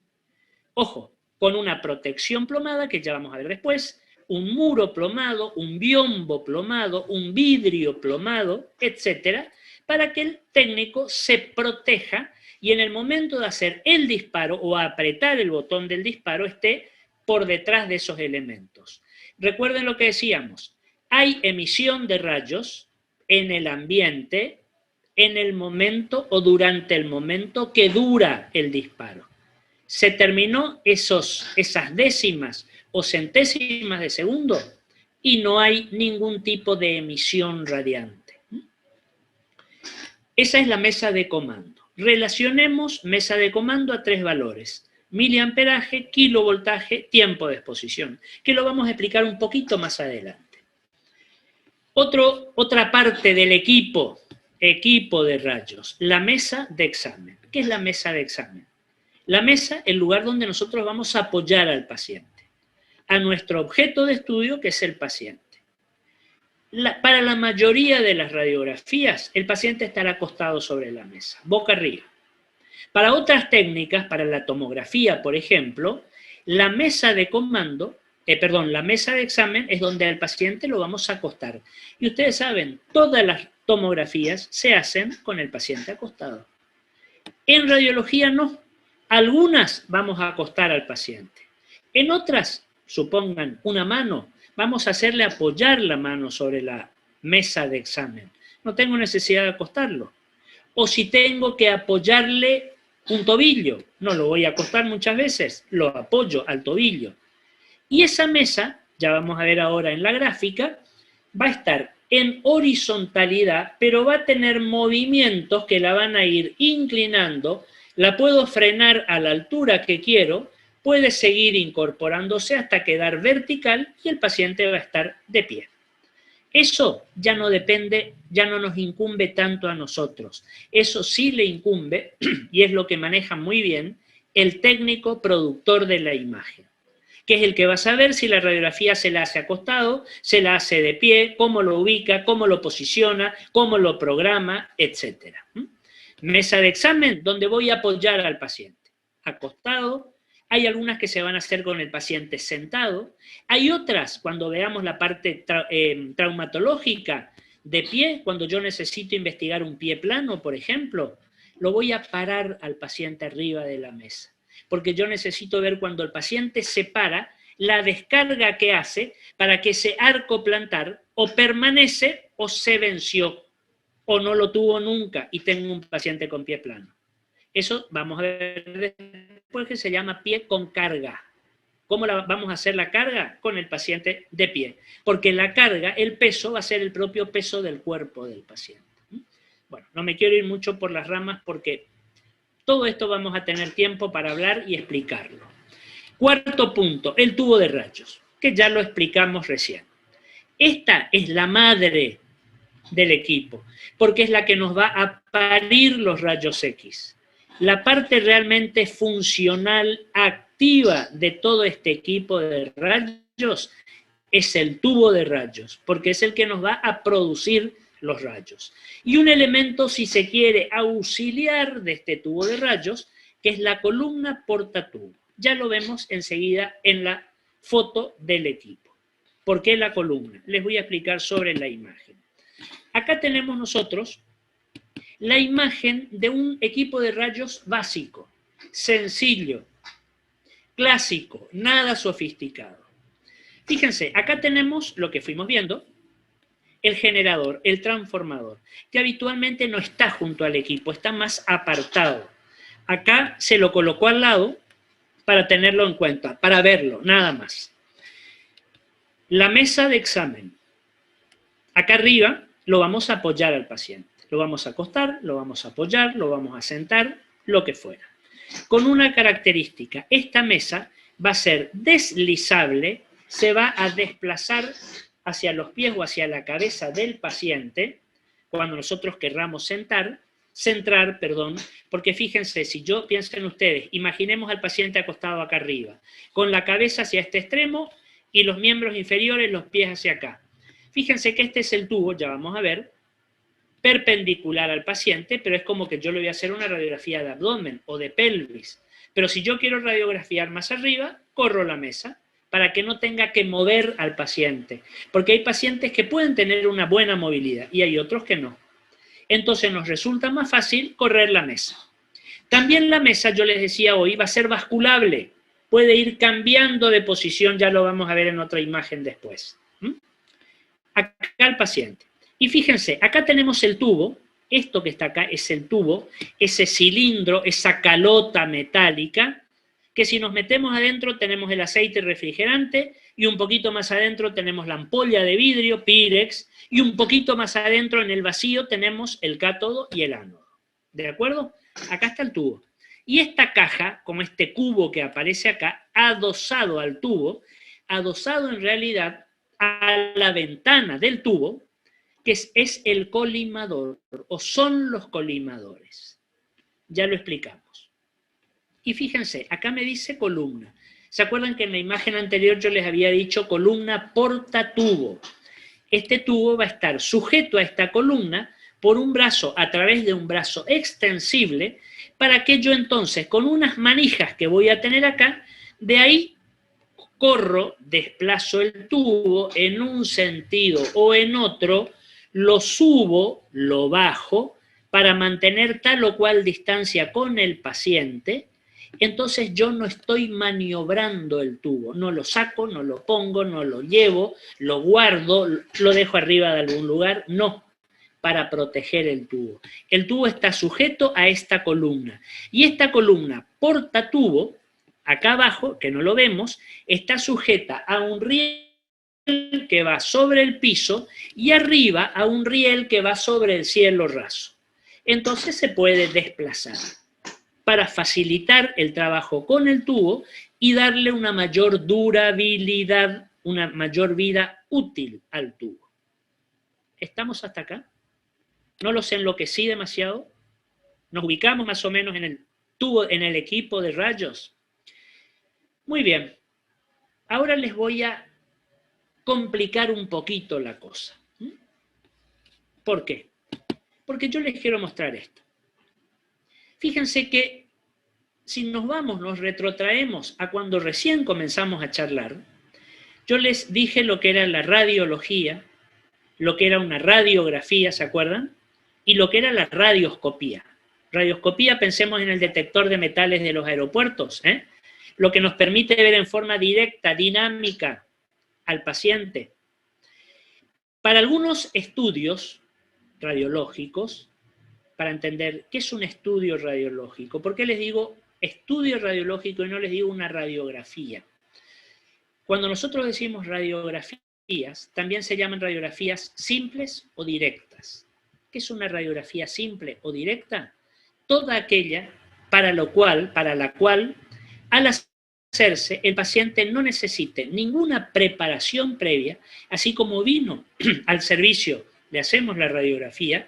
Ojo, con una protección plomada, que ya vamos a ver después, un muro plomado, un biombo plomado, un vidrio plomado, etcétera, para que el técnico se proteja y en el momento de hacer el disparo o apretar el botón del disparo esté por detrás de esos elementos. Recuerden lo que decíamos, hay emisión de rayos en el ambiente en el momento o durante el momento que dura el disparo. Se terminó esas décimas o centésimas de segundo y no hay ningún tipo de emisión radiante. Esa es la mesa de comando. Relacionemos mesa de comando a 3 valores: miliamperaje, kilovoltaje, tiempo de exposición, que lo vamos a explicar un poquito más adelante. Otra parte del equipo de rayos, la mesa de examen. ¿Qué es la mesa de examen? La mesa, el lugar donde nosotros vamos a apoyar al paciente, a nuestro objeto de estudio, que es el paciente. Para la mayoría de las radiografías, el paciente estará acostado sobre la mesa, boca arriba. Para otras técnicas, para la tomografía, por ejemplo, la mesa de comando, la mesa de examen es donde al paciente lo vamos a acostar. Y ustedes saben, todas las tomografías se hacen con el paciente acostado. En radiología no. Algunas vamos a acostar al paciente. En otras, supongan una mano, vamos a hacerle apoyar la mano sobre la mesa de examen. No tengo necesidad de acostarlo. O si tengo que apoyarle un tobillo, no lo voy a acostar muchas veces, lo apoyo al tobillo. Y esa mesa, ya vamos a ver ahora en la gráfica, va a estar en horizontalidad, pero va a tener movimientos que la van a ir inclinando. La puedo frenar a la altura que quiero, puede seguir incorporándose hasta quedar vertical y el paciente va a estar de pie. Eso ya no depende, ya no nos incumbe tanto a nosotros. Eso sí le incumbe, y es lo que maneja muy bien, el técnico productor de la imagen, que es el que va a saber si la radiografía se la hace acostado, se la hace de pie, cómo lo ubica, cómo lo posiciona, cómo lo programa, etc. Mesa de examen, donde voy a apoyar al paciente. Acostado. Hay algunas que se van a hacer con el paciente sentado. Hay otras, cuando veamos la parte traumatológica, de pie, cuando yo necesito investigar un pie plano, por ejemplo, lo voy a parar al paciente arriba de la mesa. Porque yo necesito ver cuando el paciente se para, la descarga que hace para que ese arco plantar o permanece o se venció, o no lo tuvo nunca y tengo un paciente con pie plano. Eso vamos a ver después, que se llama pie con carga. ¿Cómo vamos a hacer la carga? Con el paciente de pie. Porque la carga, el peso, va a ser el propio peso del cuerpo del paciente. Bueno, no me quiero ir mucho por las ramas porque todo esto vamos a tener tiempo para hablar y explicarlo. Cuarto punto, el tubo de rayos, que ya lo explicamos recién. Esta es la madre del equipo, porque es la que nos va a parir los rayos X. La parte realmente funcional, activa de todo este equipo de rayos es el tubo de rayos, porque es el que nos va a producir los rayos. Y un elemento, si se quiere, auxiliar de este tubo de rayos, que es la columna portatubo. Ya lo vemos enseguida en la foto del equipo. ¿Por qué la columna? Les voy a explicar sobre la imagen. Acá tenemos nosotros la imagen de un equipo de rayos básico, sencillo, clásico, nada sofisticado. Fíjense, acá tenemos lo que fuimos viendo, el generador, el transformador, que habitualmente no está junto al equipo, está más apartado. Acá se lo colocó al lado para tenerlo en cuenta, para verlo, nada más. La mesa de examen. Acá arriba lo vamos a apoyar al paciente. Lo vamos a acostar, lo vamos a apoyar, lo vamos a sentar, lo que fuera. Con una característica, esta mesa va a ser deslizable, se va a desplazar hacia los pies o hacia la cabeza del paciente cuando nosotros querramos centrar, porque fíjense, si yo piensen ustedes, imaginemos al paciente acostado acá arriba, con la cabeza hacia este extremo y los miembros inferiores, los pies hacia acá. Fíjense que este es el tubo, ya vamos a ver, perpendicular al paciente, pero es como que yo le voy a hacer una radiografía de abdomen o de pelvis. Pero si yo quiero radiografiar más arriba, corro la mesa para que no tenga que mover al paciente. Porque hay pacientes que pueden tener una buena movilidad y hay otros que no. Entonces nos resulta más fácil correr la mesa. También la mesa, yo les decía hoy, va a ser basculable. Puede ir cambiando de posición, ya lo vamos a ver en otra imagen después. Acá el paciente. Y fíjense, acá tenemos el tubo, esto que está acá es el tubo, ese cilindro, esa calota metálica, que si nos metemos adentro tenemos el aceite refrigerante y un poquito más adentro tenemos la ampolla de vidrio, Pirex, y un poquito más adentro en el vacío tenemos el cátodo y el ánodo. ¿De acuerdo? Acá está el tubo. Y esta caja, como este cubo que aparece acá, adosado al tubo, adosado en realidad a la ventana del tubo, que es el colimador, o son los colimadores. Ya lo explicamos. Y fíjense, acá me dice columna. ¿Se acuerdan que en la imagen anterior yo les había dicho columna portatubo? Este tubo va a estar sujeto a esta columna por un brazo, a través de un brazo extensible, para que yo entonces, con unas manijas que voy a tener acá, de ahí corro, desplazo el tubo en un sentido o en otro, lo subo, lo bajo, para mantener tal o cual distancia con el paciente. Entonces yo no estoy maniobrando el tubo, no lo saco, no lo pongo, no lo llevo, lo guardo, lo dejo arriba de algún lugar, no, para proteger el tubo. El tubo está sujeto a esta columna, y esta columna portatubo, acá abajo, que no lo vemos, está sujeta a un riel que va sobre el piso y arriba a un riel que va sobre el cielo raso. Entonces se puede desplazar para facilitar el trabajo con el tubo y darle una mayor durabilidad, una mayor vida útil al tubo. ¿Estamos hasta acá? ¿No los enloquecí demasiado? ¿Nos ubicamos más o menos en el tubo, en el equipo de rayos? Muy bien. Ahora les voy a complicar un poquito la cosa. ¿Por qué? Porque yo les quiero mostrar esto. Fíjense que si nos vamos, nos retrotraemos a cuando recién comenzamos a charlar, yo les dije lo que era la radiología, lo que era una radiografía, ¿se acuerdan? Y lo que era la radioscopía. Radioscopía, pensemos en el detector de metales de los aeropuertos, lo que nos permite ver en forma directa, dinámica, al paciente. Para algunos estudios radiológicos, para entender qué es un estudio radiológico, ¿por qué les digo estudio radiológico y no les digo una radiografía? Cuando nosotros decimos radiografías, también se llaman radiografías simples o directas. ¿Qué es una radiografía simple o directa? Toda aquella para la cual, al hacerse, el paciente no necesite ninguna preparación previa, así como vino al servicio, le hacemos la radiografía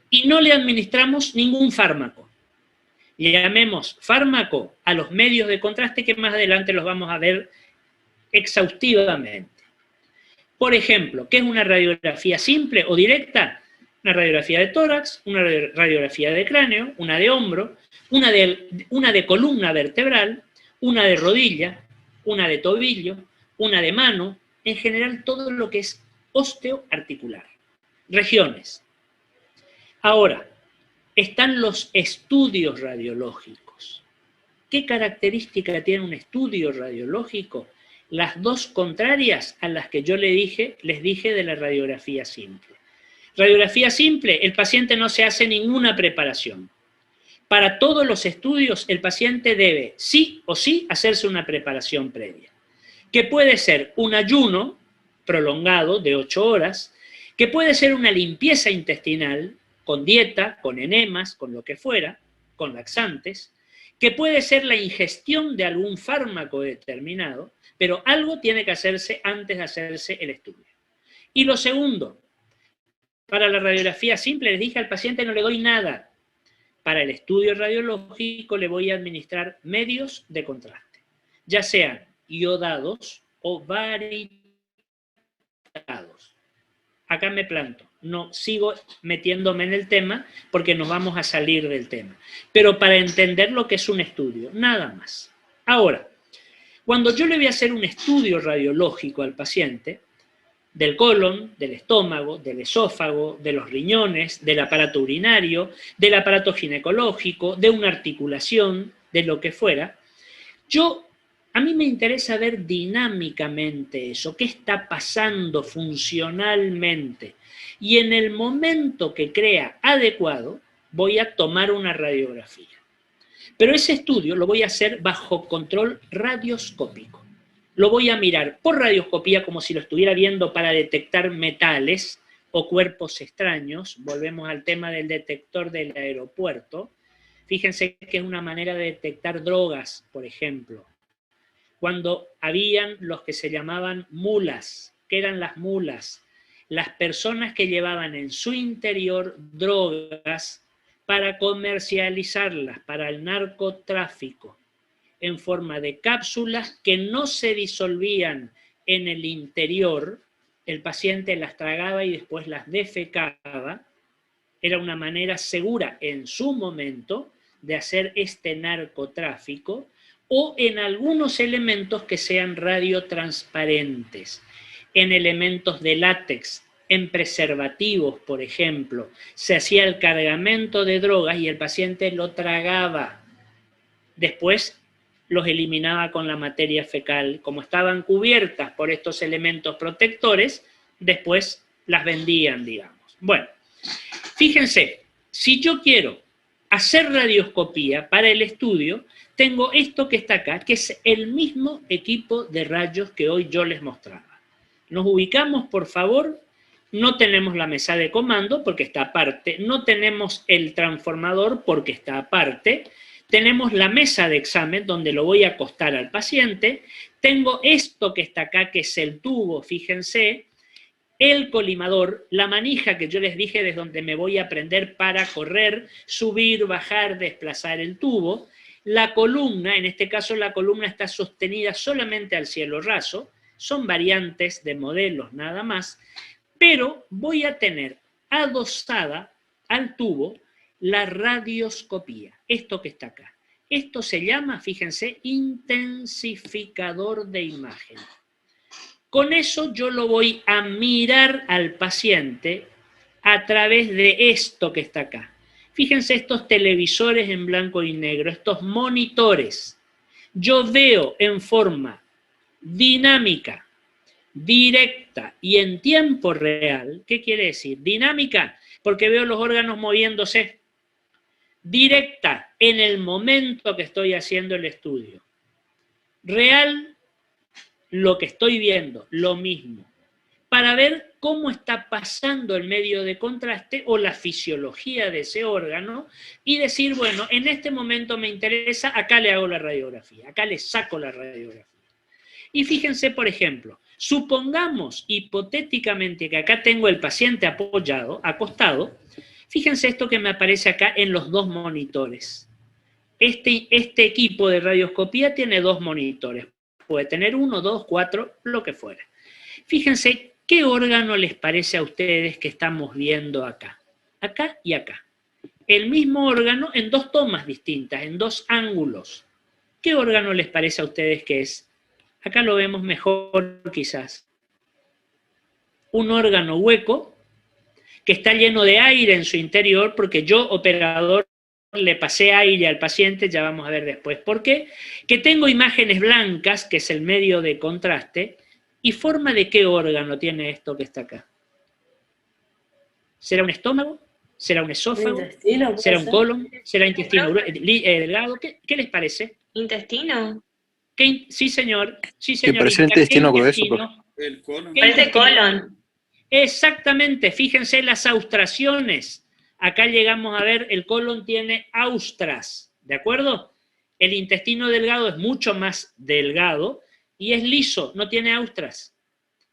y no le administramos ningún fármaco. Llamemos fármaco a los medios de contraste que más adelante los vamos a ver exhaustivamente. Por ejemplo, ¿qué es una radiografía simple o directa? Una radiografía de tórax, una radiografía de cráneo, una de hombro, una de columna vertebral, una de rodilla, una de tobillo, una de mano, en general todo lo que es osteoarticular. Regiones. Ahora, están los estudios radiológicos. ¿Qué característica tiene un estudio radiológico? Las dos contrarias a las que yo les dije de la radiografía simple. Radiografía simple, el paciente no se hace ninguna preparación. Para todos los estudios, el paciente debe, sí o sí, hacerse una preparación previa, que puede ser un ayuno prolongado de 8 horas, que puede ser una limpieza intestinal, con dieta, con enemas, con lo que fuera, con laxantes, que puede ser la ingestión de algún fármaco determinado, pero algo tiene que hacerse antes de hacerse el estudio. Y lo segundo, para la radiografía simple, les dije al paciente no le doy nada. Para el estudio radiológico le voy a administrar medios de contraste, ya sean iodados o varitados. Acá me planto, no sigo metiéndome en el tema porque nos vamos a salir del tema. Pero para entender lo que es un estudio, nada más. Ahora, cuando yo le voy a hacer un estudio radiológico al paciente, del colon, del estómago, del esófago, de los riñones, del aparato urinario, del aparato ginecológico, de una articulación, de lo que fuera, a mí me interesa ver dinámicamente eso, qué está pasando funcionalmente. Y en el momento que crea adecuado, voy a tomar una radiografía. Pero ese estudio lo voy a hacer bajo control radioscópico. Lo voy a mirar por radioscopía como si lo estuviera viendo para detectar metales o cuerpos extraños. Volvemos al tema del detector del aeropuerto. Fíjense que es una manera de detectar drogas, por ejemplo. Cuando habían los que se llamaban mulas. ¿Qué eran las mulas? Las personas que llevaban en su interior drogas para comercializarlas, para el narcotráfico, en forma de cápsulas que no se disolvían en el interior, el paciente las tragaba y después las defecaba. Era una manera segura en su momento de hacer este narcotráfico, o en algunos elementos que sean radiotransparentes, en elementos de látex, en preservativos, por ejemplo. Se hacía el cargamento de drogas y el paciente lo tragaba. Después los eliminaba con la materia fecal. Como estaban cubiertas por estos elementos protectores, después las vendían, digamos. Bueno, fíjense, si yo quiero hacer radioscopía para el estudio, tengo esto que está acá, que es el mismo equipo de rayos que hoy yo les mostraba. Nos ubicamos, por favor. No tenemos la mesa de comando porque está aparte, no tenemos el transformador porque está aparte, tenemos la mesa de examen donde lo voy a acostar al paciente, tengo esto que está acá que es el tubo, fíjense, el colimador, la manija que yo les dije desde donde me voy a prender para correr, subir, bajar, desplazar el tubo, la columna, en este caso la columna está sostenida solamente al cielo raso, son variantes de modelos nada más, pero voy a tener adosada al tubo la radioscopía, esto que está acá. Esto se llama, fíjense, intensificador de imagen. Con eso yo lo voy a mirar al paciente a través de esto que está acá. Fíjense estos televisores en blanco y negro, estos monitores. Yo veo en forma dinámica, directa y en tiempo real. ¿Qué quiere decir? Dinámica, porque veo los órganos moviéndose. Directa, en el momento que estoy haciendo el estudio. Real, lo que estoy viendo, lo mismo, para ver cómo está pasando el medio de contraste o la fisiología de ese órgano y decir, bueno, en este momento me interesa, acá le hago la radiografía, acá le saco la radiografía. Y fíjense, por ejemplo, supongamos hipotéticamente que acá tengo el paciente apoyado, acostado, fíjense esto que me aparece acá en los dos monitores. Este equipo de radioscopía tiene dos monitores, puede tener 1, 2, 4, lo que fuera. Fíjense qué órgano les parece a ustedes que estamos viendo acá, acá y acá. El mismo órgano en dos tomas distintas, en dos ángulos. ¿Qué órgano les parece a ustedes que es? Acá lo vemos mejor quizás. Un órgano hueco que está lleno de aire en su interior porque yo, operador, le pasé aire al paciente, ya vamos a ver después por qué. Que tengo imágenes blancas, que es el medio de contraste, ¿y forma de qué órgano tiene esto que está acá? ¿Será un estómago? ¿Será un esófago? ¿Será un colon? ¿Será intestino delgado? ¿Qué les parece? ¿Intestino? Sí, señor. Sí, señor. Que parece el intestino grueso. El colon. Parece colon. Exactamente. Fíjense las austraciones. Acá llegamos a ver, el colon tiene austras, ¿de acuerdo? El intestino delgado es mucho más delgado y es liso, no tiene austras.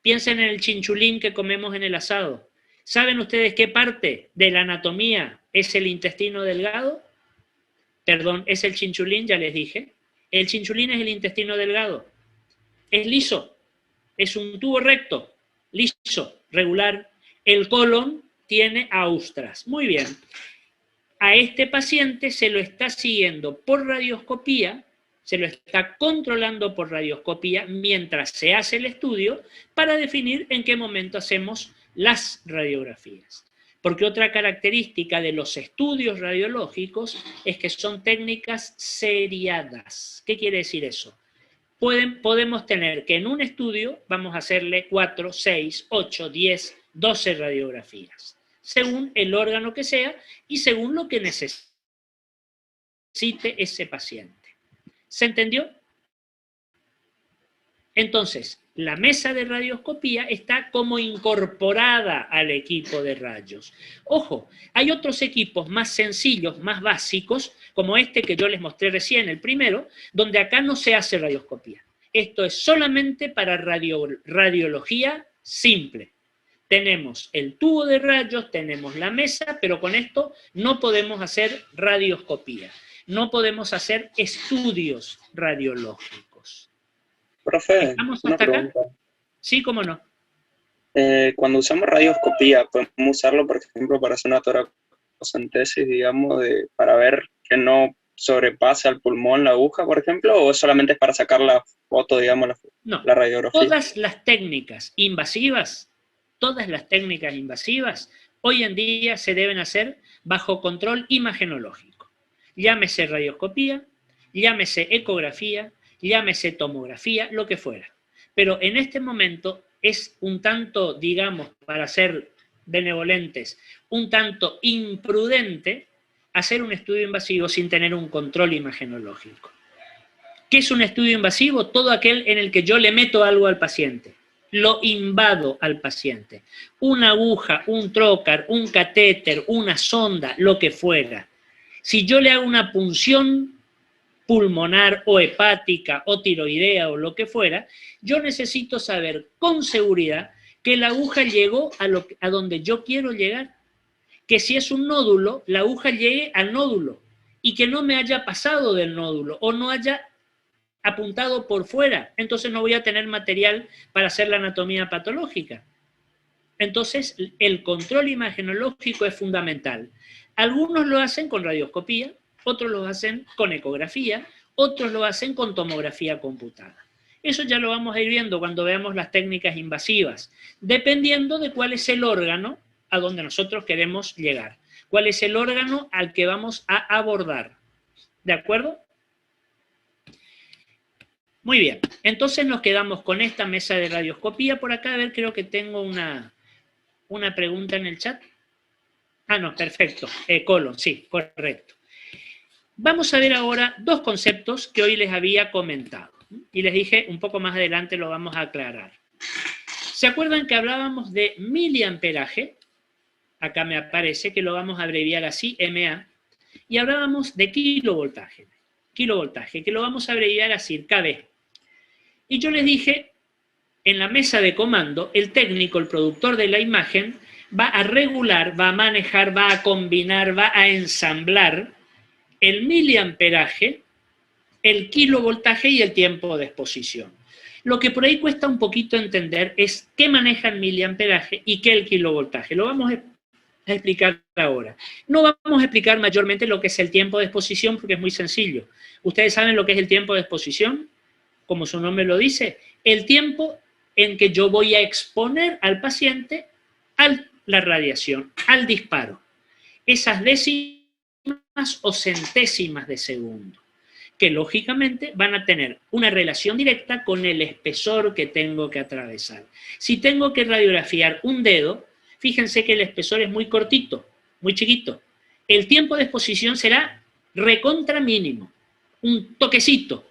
Piensen en el chinchulín que comemos en el asado. ¿Saben ustedes qué parte de la anatomía es el intestino delgado? Perdón, es el chinchulín, ya les dije. El chinchulín es el intestino delgado. Es liso, es un tubo recto, liso, regular. El colon tiene austras. Muy bien. A este paciente se lo está siguiendo por radioscopía, se lo está controlando por radioscopía mientras se hace el estudio para definir en qué momento hacemos las radiografías. Porque otra característica de los estudios radiológicos es que son técnicas seriadas. ¿Qué quiere decir eso? Podemos tener que en un estudio vamos a hacerle 4, 6, 8, 10, 12 radiografías, según el órgano que sea y según lo que necesite ese paciente. ¿Se entendió? Entonces, la mesa de radioscopía está como incorporada al equipo de rayos. Ojo, hay otros equipos más sencillos, más básicos, como este que yo les mostré recién, el primero, donde acá no se hace radioscopía. Esto es solamente para radiología simple. Tenemos el tubo de rayos, tenemos la mesa, pero con esto no podemos hacer radioscopía. No podemos hacer estudios radiológicos. Profe, ¿Estamos una hasta acá? pregunta. Sí, cómo no. Cuando usamos radioscopía, ¿podemos usarlo, por ejemplo, para hacer una toracocentesis, digamos, para ver que no sobrepasa el pulmón la aguja, por ejemplo, o solamente es para sacar la foto, digamos, la radiografía? Todas las técnicas invasivas, hoy en día se deben hacer bajo control imagenológico. Llámese radioscopía, llámese ecografía, llámese tomografía, lo que fuera. Pero en este momento es un tanto, digamos, para ser benevolentes, un tanto imprudente hacer un estudio invasivo sin tener un control imagenológico. ¿Qué es un estudio invasivo? Todo aquel en el que yo le meto algo al paciente, lo invado al paciente. Una aguja, un trocar, un catéter, una sonda, lo que fuera. Si yo le hago una punción pulmonar o hepática o tiroidea o lo que fuera, yo necesito saber con seguridad que la aguja llegó a donde yo quiero llegar. Que si es un nódulo, la aguja llegue al nódulo y que no me haya pasado del nódulo o no haya apuntado por fuera. Entonces no voy a tener material para hacer la anatomía patológica. Entonces el control imagenológico es fundamental. Algunos lo hacen con radioscopía, otros lo hacen con ecografía, otros lo hacen con tomografía computada. Eso ya lo vamos a ir viendo cuando veamos las técnicas invasivas, dependiendo de cuál es el órgano a donde nosotros queremos llegar, cuál es el órgano al que vamos a abordar. ¿De acuerdo? Muy bien, entonces nos quedamos con esta mesa de radioscopía. Por acá, a ver, creo que tengo una pregunta en el chat. Ah, no, perfecto, colon, sí, correcto. Vamos a ver ahora dos conceptos que hoy les había comentado. Y les dije, un poco más adelante lo vamos a aclarar. ¿Se acuerdan que hablábamos de miliamperaje? Acá me aparece que lo vamos a abreviar así, MA. Y hablábamos de kilovoltaje, que lo vamos a abreviar así, KB. Y yo les dije, en la mesa de comando, el técnico, el productor de la imagen, va a regular, va a manejar, va a combinar, va a ensamblar el miliamperaje, el kilovoltaje y el tiempo de exposición. Lo que por ahí cuesta un poquito entender es qué maneja el miliamperaje y qué el kilovoltaje. Lo vamos a explicar ahora. No vamos a explicar mayormente lo que es el tiempo de exposición porque es muy sencillo. ¿Ustedes saben lo que es el tiempo de exposición? Como su nombre lo dice, el tiempo en que yo voy a exponer al paciente a la radiación, al disparo. Esas décimas o centésimas de segundo, que lógicamente van a tener una relación directa con el espesor que tengo que atravesar. Si tengo que radiografiar un dedo, fíjense que el espesor es muy cortito, muy chiquito. El tiempo de exposición será recontra mínimo, un toquecito.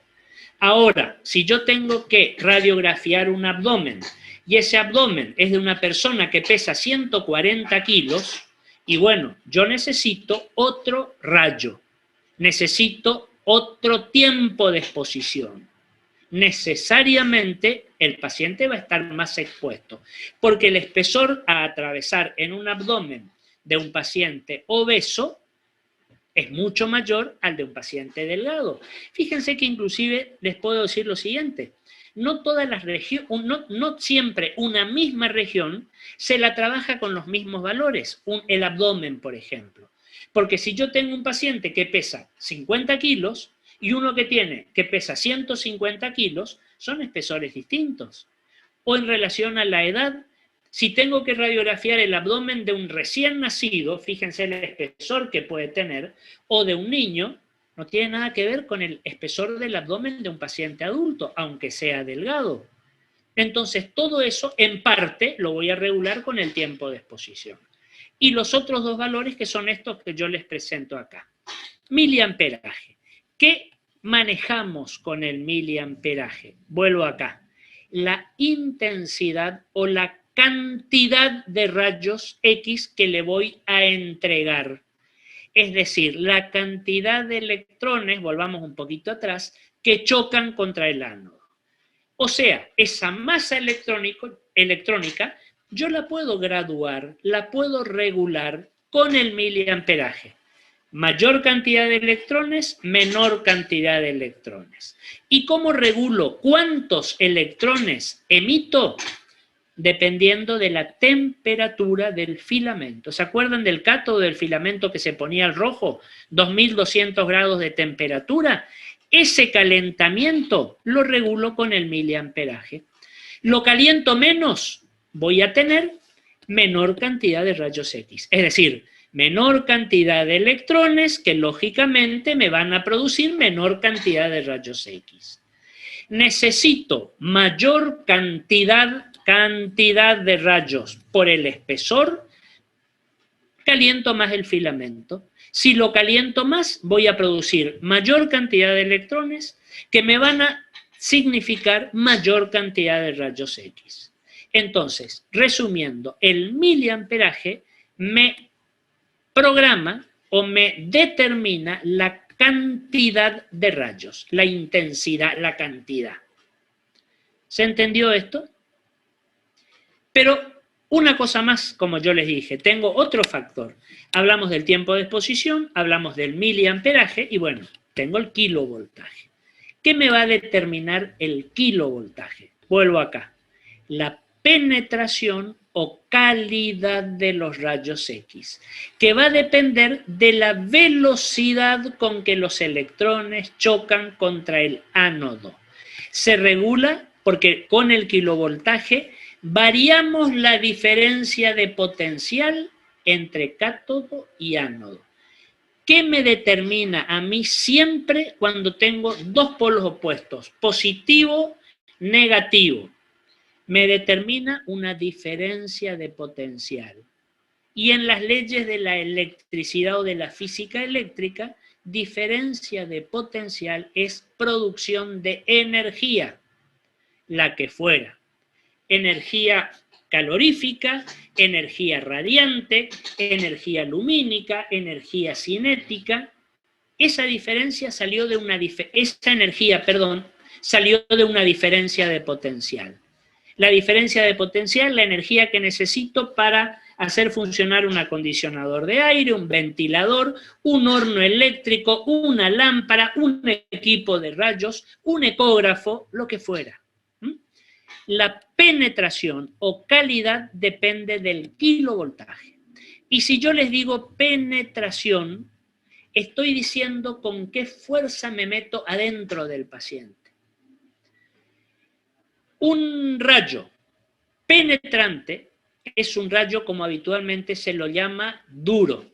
Ahora, si yo tengo que radiografiar un abdomen y ese abdomen es de una persona que pesa 140 kilos, y bueno, yo necesito otro rayo, necesito otro tiempo de exposición. Necesariamente el paciente va a estar más expuesto, porque el espesor a atravesar en un abdomen de un paciente obeso es mucho mayor al de un paciente delgado. Fíjense que inclusive les puedo decir lo siguiente, no todas las regiones, no siempre una misma región se la trabaja con los mismos valores, el abdomen, por ejemplo. Porque si yo tengo un paciente que pesa 50 kilos y uno que pesa 150 kilos, son espesores distintos. O en relación a la edad, si tengo que radiografiar el abdomen de un recién nacido, fíjense el espesor que puede tener, o de un niño, no tiene nada que ver con el espesor del abdomen de un paciente adulto, aunque sea delgado. Entonces, todo eso, en parte, lo voy a regular con el tiempo de exposición. Y los otros dos valores que son estos que yo les presento acá. Miliamperaje. ¿Qué manejamos con el miliamperaje? Vuelvo acá. La intensidad o la cantidad de rayos X que le voy a entregar. Es decir, la cantidad de electrones, volvamos un poquito atrás, que chocan contra el ánodo. O sea, esa masa electrónica yo la puedo graduar, la puedo regular con el miliamperaje. Mayor cantidad de electrones, menor cantidad de electrones. ¿Y cómo regulo cuántos electrones emito? Dependiendo de la temperatura del filamento. ¿Se acuerdan del cátodo del filamento que se ponía al rojo? 2200 grados de temperatura. Ese calentamiento lo regulo con el miliamperaje. Lo caliento menos, voy a tener menor cantidad de rayos X. Es decir, menor cantidad de electrones que lógicamente me van a producir menor cantidad de rayos X. Necesito mayor cantidad de rayos por el espesor, caliento más el filamento. Si lo caliento más, voy a producir mayor cantidad de electrones que me van a significar mayor cantidad de rayos X. Entonces, resumiendo, el miliamperaje me programa o me determina la cantidad de rayos, la intensidad, la cantidad. ¿Se entendió esto? Pero una cosa más, como yo les dije, tengo otro factor. Hablamos del tiempo de exposición, hablamos del miliamperaje y bueno, tengo el kilovoltaje. ¿Qué me va a determinar el kilovoltaje? Vuelvo acá. La penetración o calidad de los rayos X, que va a depender de la velocidad con que los electrones chocan contra el ánodo. Se regula porque con el kilovoltaje variamos la diferencia de potencial entre cátodo y ánodo. ¿Qué me determina a mí siempre cuando tengo dos polos opuestos, positivo, negativo? Me determina una diferencia de potencial. Y en las leyes de la electricidad o de la física eléctrica, diferencia de potencial es producción de energía, la que fuera. Energía calorífica, energía radiante, energía lumínica, energía cinética. Esa diferencia salió de una salió de una diferencia de potencial. La diferencia de potencial, la energía que necesito para hacer funcionar un acondicionador de aire, un ventilador, un horno eléctrico, una lámpara, un equipo de rayos, un ecógrafo, lo que fuera. La penetración o calidad depende del kilovoltaje. Y si yo les digo penetración, estoy diciendo con qué fuerza me meto adentro del paciente. Un rayo penetrante es un rayo como habitualmente se lo llama duro.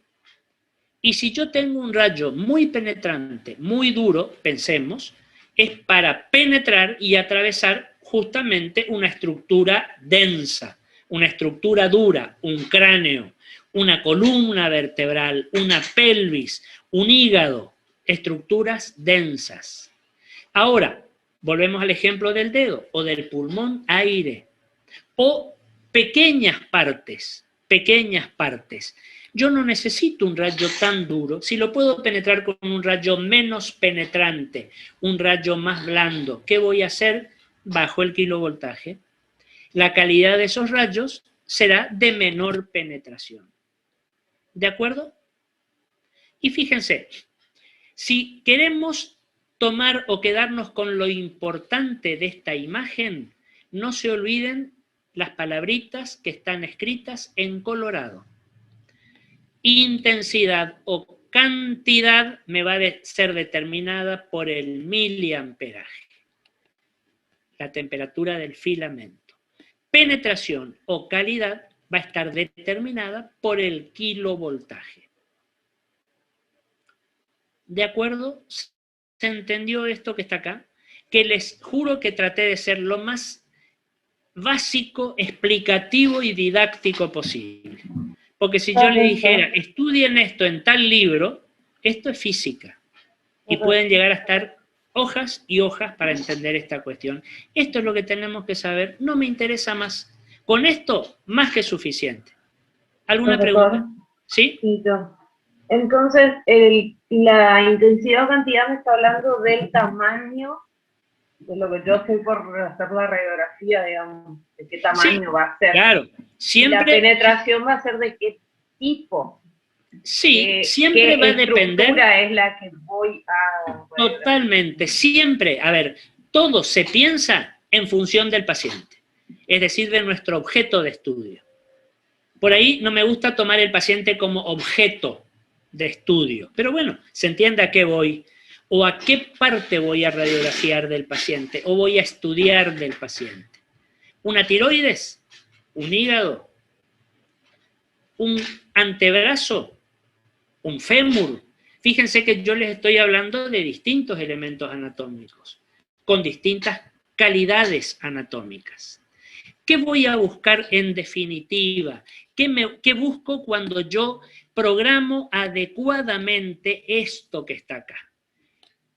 Y si yo tengo un rayo muy penetrante, muy duro, pensemos, es para penetrar y atravesar justamente una estructura densa, una estructura dura, un cráneo, una columna vertebral, una pelvis, un hígado, estructuras densas. Ahora, volvemos al ejemplo del dedo o del pulmón, aire, o pequeñas partes. Yo no necesito un rayo tan duro, si lo puedo penetrar con un rayo menos penetrante, un rayo más blando, ¿qué voy a hacer? Bajo el kilovoltaje. La calidad de esos rayos será de menor penetración. ¿De acuerdo? Y fíjense, si queremos tomar o quedarnos con lo importante de esta imagen, no se olviden las palabritas que están escritas en colorado. Intensidad o cantidad me va a ser determinada por el miliamperaje, la temperatura del filamento. Penetración o calidad va a estar determinada por el kilovoltaje. ¿De acuerdo? ¿Se entendió esto que está acá? Que les juro que traté de ser lo más básico, explicativo y didáctico posible. Porque si yo le dijera, estudien esto en tal libro, esto es física. Y pueden llegar a estar hojas y hojas para entender esta cuestión. Esto es lo que tenemos que saber, no me interesa más. Con esto, más que suficiente. ¿Alguna pregunta? ¿Sí? Entonces, la intensidad o cantidad me está hablando del tamaño de lo que yo estoy por hacer la radiografía, digamos, de qué tamaño va a ser. Claro, siempre. ¿Y la penetración va a ser de qué tipo? Sí, siempre va a depender. ¿Qué estructura es la que voy a... Totalmente, siempre. A ver, todo se piensa en función del paciente, es decir, de nuestro objeto de estudio. Por ahí no me gusta tomar el paciente como objeto de estudio, pero bueno, se entiende a qué voy, o a qué parte voy a radiografiar del paciente, o voy a estudiar del paciente. Una tiroides, un hígado, un antebrazo, un fémur. Fíjense que yo les estoy hablando de distintos elementos anatómicos, con distintas calidades anatómicas. ¿Qué voy a buscar en definitiva? ¿Qué busco cuando yo programo adecuadamente esto que está acá?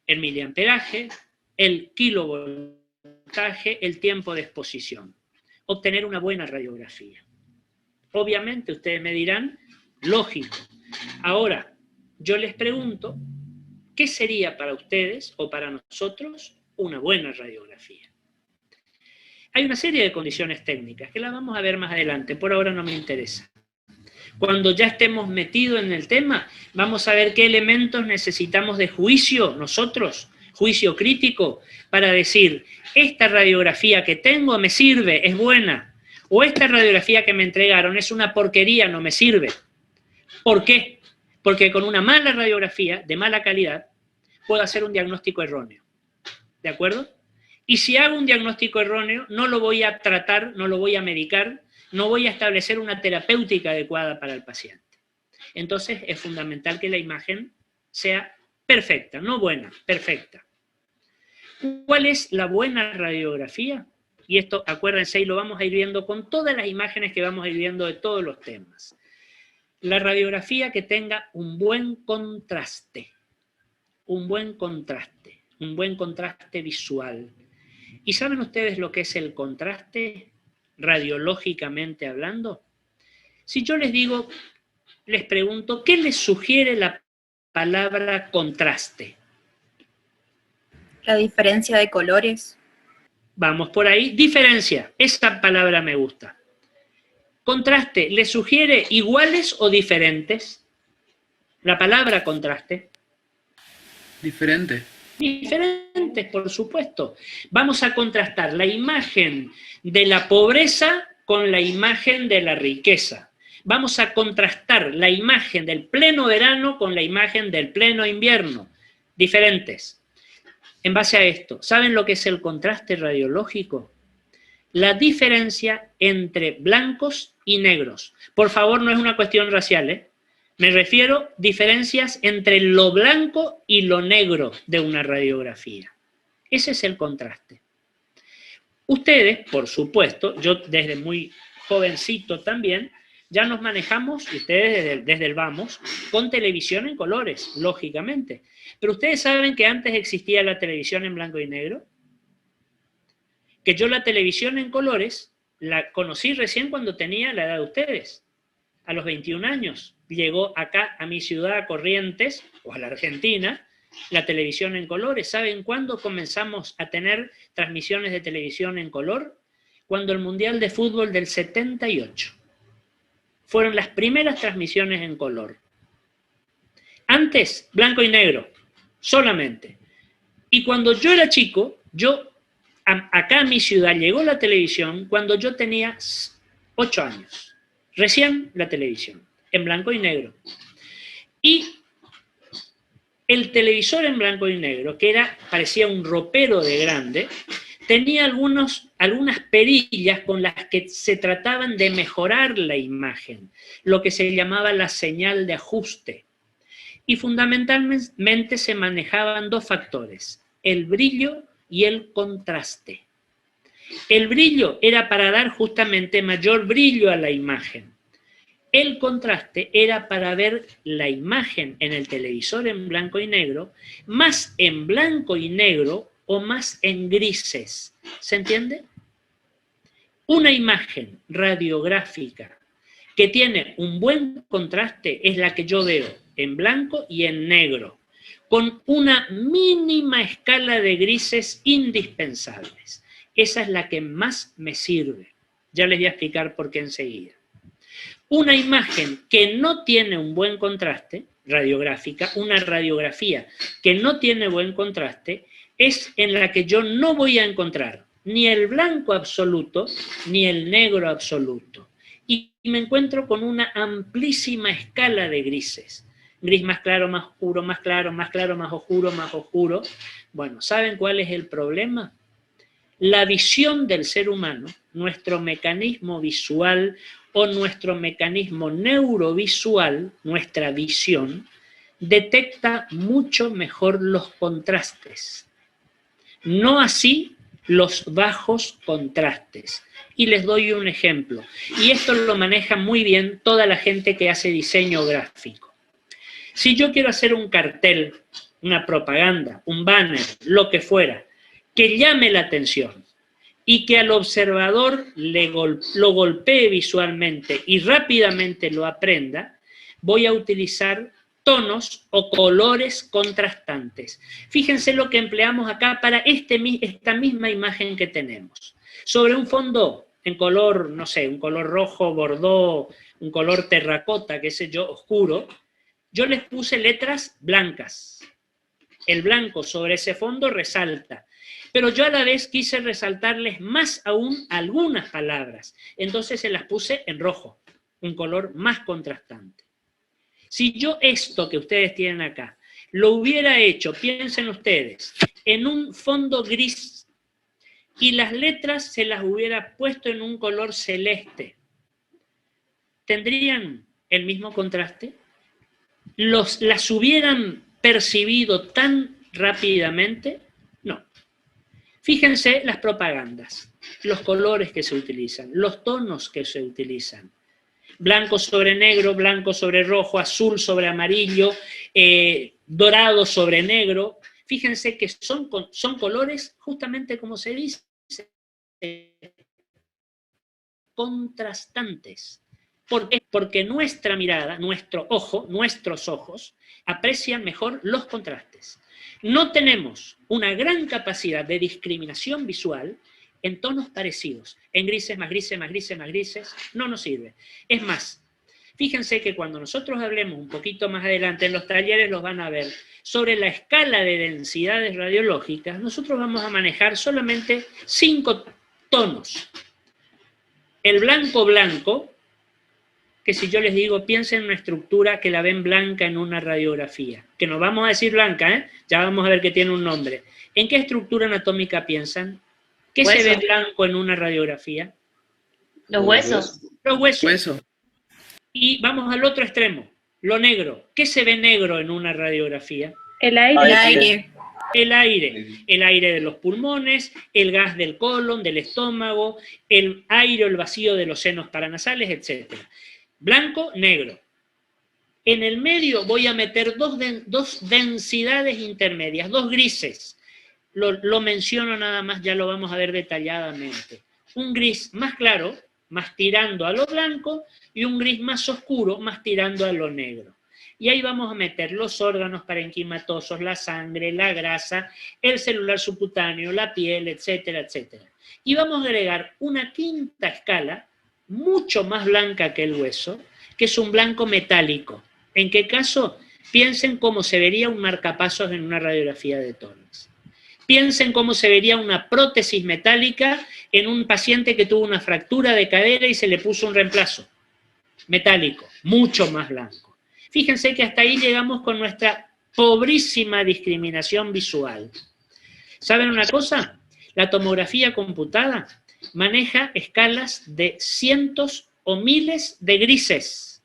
El miliamperaje, el kilovoltaje, el tiempo de exposición. Obtener una buena radiografía. Obviamente ustedes me dirán, lógico. Ahora, yo les pregunto, ¿qué sería para ustedes o para nosotros una buena radiografía? Hay una serie de condiciones técnicas que las vamos a ver más adelante, por ahora no me interesa. Cuando ya estemos metidos en el tema, vamos a ver qué elementos necesitamos de juicio nosotros, juicio crítico, para decir, esta radiografía que tengo me sirve, es buena, o esta radiografía que me entregaron es una porquería, no me sirve. ¿Por qué? Porque con una mala radiografía, de mala calidad, puedo hacer un diagnóstico erróneo. ¿De acuerdo? Y si hago un diagnóstico erróneo, no lo voy a tratar, no lo voy a medicar, no voy a establecer una terapéutica adecuada para el paciente. Entonces, es fundamental que la imagen sea perfecta, no buena, perfecta. ¿Cuál es la buena radiografía? Y esto, acuérdense, y lo vamos a ir viendo con todas las imágenes que vamos a ir viendo de todos los temas. La radiografía que tenga un buen contraste, un buen contraste visual. ¿Y saben ustedes lo que es el contraste radiológicamente hablando? Si yo les digo, les pregunto, ¿qué les sugiere la palabra contraste? La diferencia de colores. Vamos por ahí. Diferencia, esa palabra me gusta. Contraste, ¿le sugiere iguales o diferentes? La palabra contraste. Diferente. Diferentes, por supuesto. Vamos a contrastar la imagen de la pobreza con la imagen de la riqueza. Vamos a contrastar la imagen del pleno verano con la imagen del pleno invierno. Diferentes. En base a esto, ¿saben lo que es el contraste radiológico? La diferencia entre blancos y negros. Por favor, no es una cuestión racial, ¿eh? Me refiero a diferencias entre lo blanco y lo negro de una radiografía. Ese es el contraste. Ustedes, por supuesto, yo desde muy jovencito también, ya nos manejamos, ustedes desde el vamos, con televisión en colores, lógicamente. Pero ustedes saben que antes existía la televisión en blanco y negro. Que yo la televisión en colores la conocí recién cuando tenía la edad de ustedes. A los 21 años llegó acá a mi ciudad, a Corrientes, o a la Argentina, la televisión en colores. ¿Saben cuándo comenzamos a tener transmisiones de televisión en color? Cuando el Mundial de Fútbol del 78. Fueron las primeras transmisiones en color. Antes, blanco y negro, solamente. Y cuando yo era chico, acá a mi ciudad llegó la televisión cuando yo tenía 8 años. Recién la televisión, en blanco y negro. Y el televisor en blanco y negro, que parecía un ropero de grande, tenía algunas perillas con las que se trataban de mejorar la imagen, lo que se llamaba la señal de ajuste. Y fundamentalmente se manejaban dos factores, el brillo y el contraste. El brillo era para dar justamente mayor brillo a la imagen. El contraste era para ver la imagen en el televisor en blanco y negro, más en blanco y negro o más en grises. ¿Se entiende? Una imagen radiográfica que tiene un buen contraste es la que yo veo en blanco y en negro, con una mínima escala de grises indispensables. Esa es la que más me sirve. Ya les voy a explicar por qué enseguida. Una imagen que no tiene un buen contraste radiográfica, una radiografía que no tiene buen contraste, es en la que yo no voy a encontrar ni el blanco absoluto ni el negro absoluto. Y me encuentro con una amplísima escala de grises. Gris más claro, más oscuro, más claro, más claro, más oscuro, más oscuro. Bueno, ¿saben cuál es el problema? La visión del ser humano, nuestro mecanismo visual o nuestro mecanismo neurovisual, nuestra visión, detecta mucho mejor los contrastes. No así los bajos contrastes. Y les doy un ejemplo. Y esto lo maneja muy bien toda la gente que hace diseño gráfico. Si yo quiero hacer un cartel, una propaganda, un banner, lo que fuera, que llame la atención y que al observador lo golpee visualmente y rápidamente lo aprenda, voy a utilizar tonos o colores contrastantes. Fíjense lo que empleamos acá para esta misma imagen que tenemos. Sobre un fondo en color, no sé, un color rojo, bordó, un color terracota, qué sé yo, oscuro, yo les puse letras blancas. El blanco sobre ese fondo resalta. Pero yo a la vez quise resaltarles más aún algunas palabras. Entonces se las puse en rojo, un color más contrastante. Si yo esto que ustedes tienen acá, lo hubiera hecho, piensen ustedes, en un fondo gris y las letras se las hubiera puesto en un color celeste, ¿tendrían el mismo contraste? ¿Las hubieran percibido tan rápidamente? No. Fíjense las propagandas, los colores que se utilizan, los tonos que se utilizan. blanco sobre negro, blanco sobre rojo, azul sobre amarillo, dorado sobre negro. Fíjense que son colores, justamente como se dice, contrastantes. ¿Por qué? Porque nuestra mirada, nuestros ojos, aprecian mejor los contrastes. No tenemos una gran capacidad de discriminación visual en tonos parecidos, en grises, más grises, más grises, más grises, no nos sirve. Es más, fíjense que cuando nosotros hablemos un poquito más adelante, en los talleres los van a ver, sobre la escala de densidades radiológicas, nosotros vamos a manejar solamente 5 tonos. El blanco blanco, que si yo les digo, piensen en una estructura que la ven blanca en una radiografía, que no vamos a decir blanca, ya vamos a ver que tiene un nombre. ¿En qué estructura anatómica piensan? ¿Qué Hueso. se ve blanco en una radiografía? Los huesos. Los huesos. Hueso. Y vamos al otro extremo, lo negro. ¿Qué se ve negro en una radiografía? El aire. El aire de los pulmones, el gas del colon, del estómago, el aire o el vacío de los senos paranasales, etc. Blanco, negro. En el medio voy a meter dos densidades intermedias, 2 grises. Lo menciono nada más, ya lo vamos a ver detalladamente. Un gris más claro, más tirando a lo blanco, y un gris más oscuro, más tirando a lo negro. Y ahí vamos a meter los órganos parenquimatosos, la sangre, la grasa, el celular subcutáneo, la piel, etcétera, etcétera. Y vamos a agregar una quinta escala, mucho más blanca que el hueso, que es un blanco metálico. ¿En qué caso? Piensen cómo se vería un marcapasos en una radiografía de tórax. Piensen cómo se vería una prótesis metálica en un paciente que tuvo una fractura de cadera y se le puso un reemplazo metálico, mucho más blanco. Fíjense que hasta ahí llegamos con nuestra pobrísima discriminación visual. ¿Saben una cosa? La tomografía computada maneja escalas de cientos o miles de grises.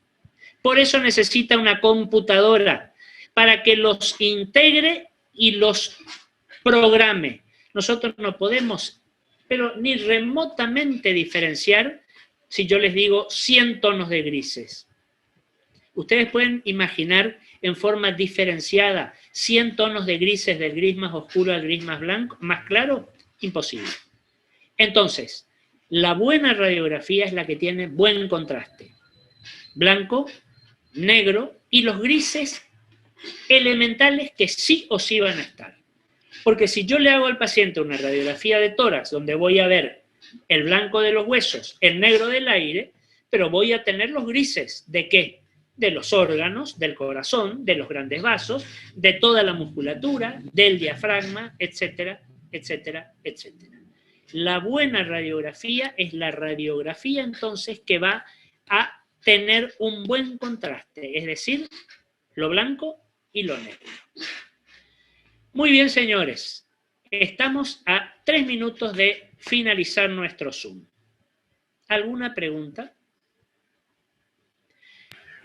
Por eso necesita una computadora para que los integre y los programe. Nosotros no podemos, pero ni remotamente diferenciar si yo les digo 100 tonos de grises. Ustedes pueden imaginar en forma diferenciada 100 tonos de grises, del gris más oscuro al gris más blanco, más claro, imposible. Entonces, la buena radiografía es la que tiene buen contraste. Blanco, negro y los grises elementales que sí o sí van a estar. Porque si yo le hago al paciente una radiografía de tórax donde voy a ver el blanco de los huesos, el negro del aire, pero voy a tener los grises, ¿de qué? De los órganos, del corazón, de los grandes vasos, de toda la musculatura, del diafragma, etcétera, etcétera, etcétera. La buena radiografía es la radiografía entonces que va a tener un buen contraste, es decir, lo blanco y lo negro. Muy bien, señores, estamos a 3 minutos de finalizar nuestro Zoom. ¿Alguna pregunta?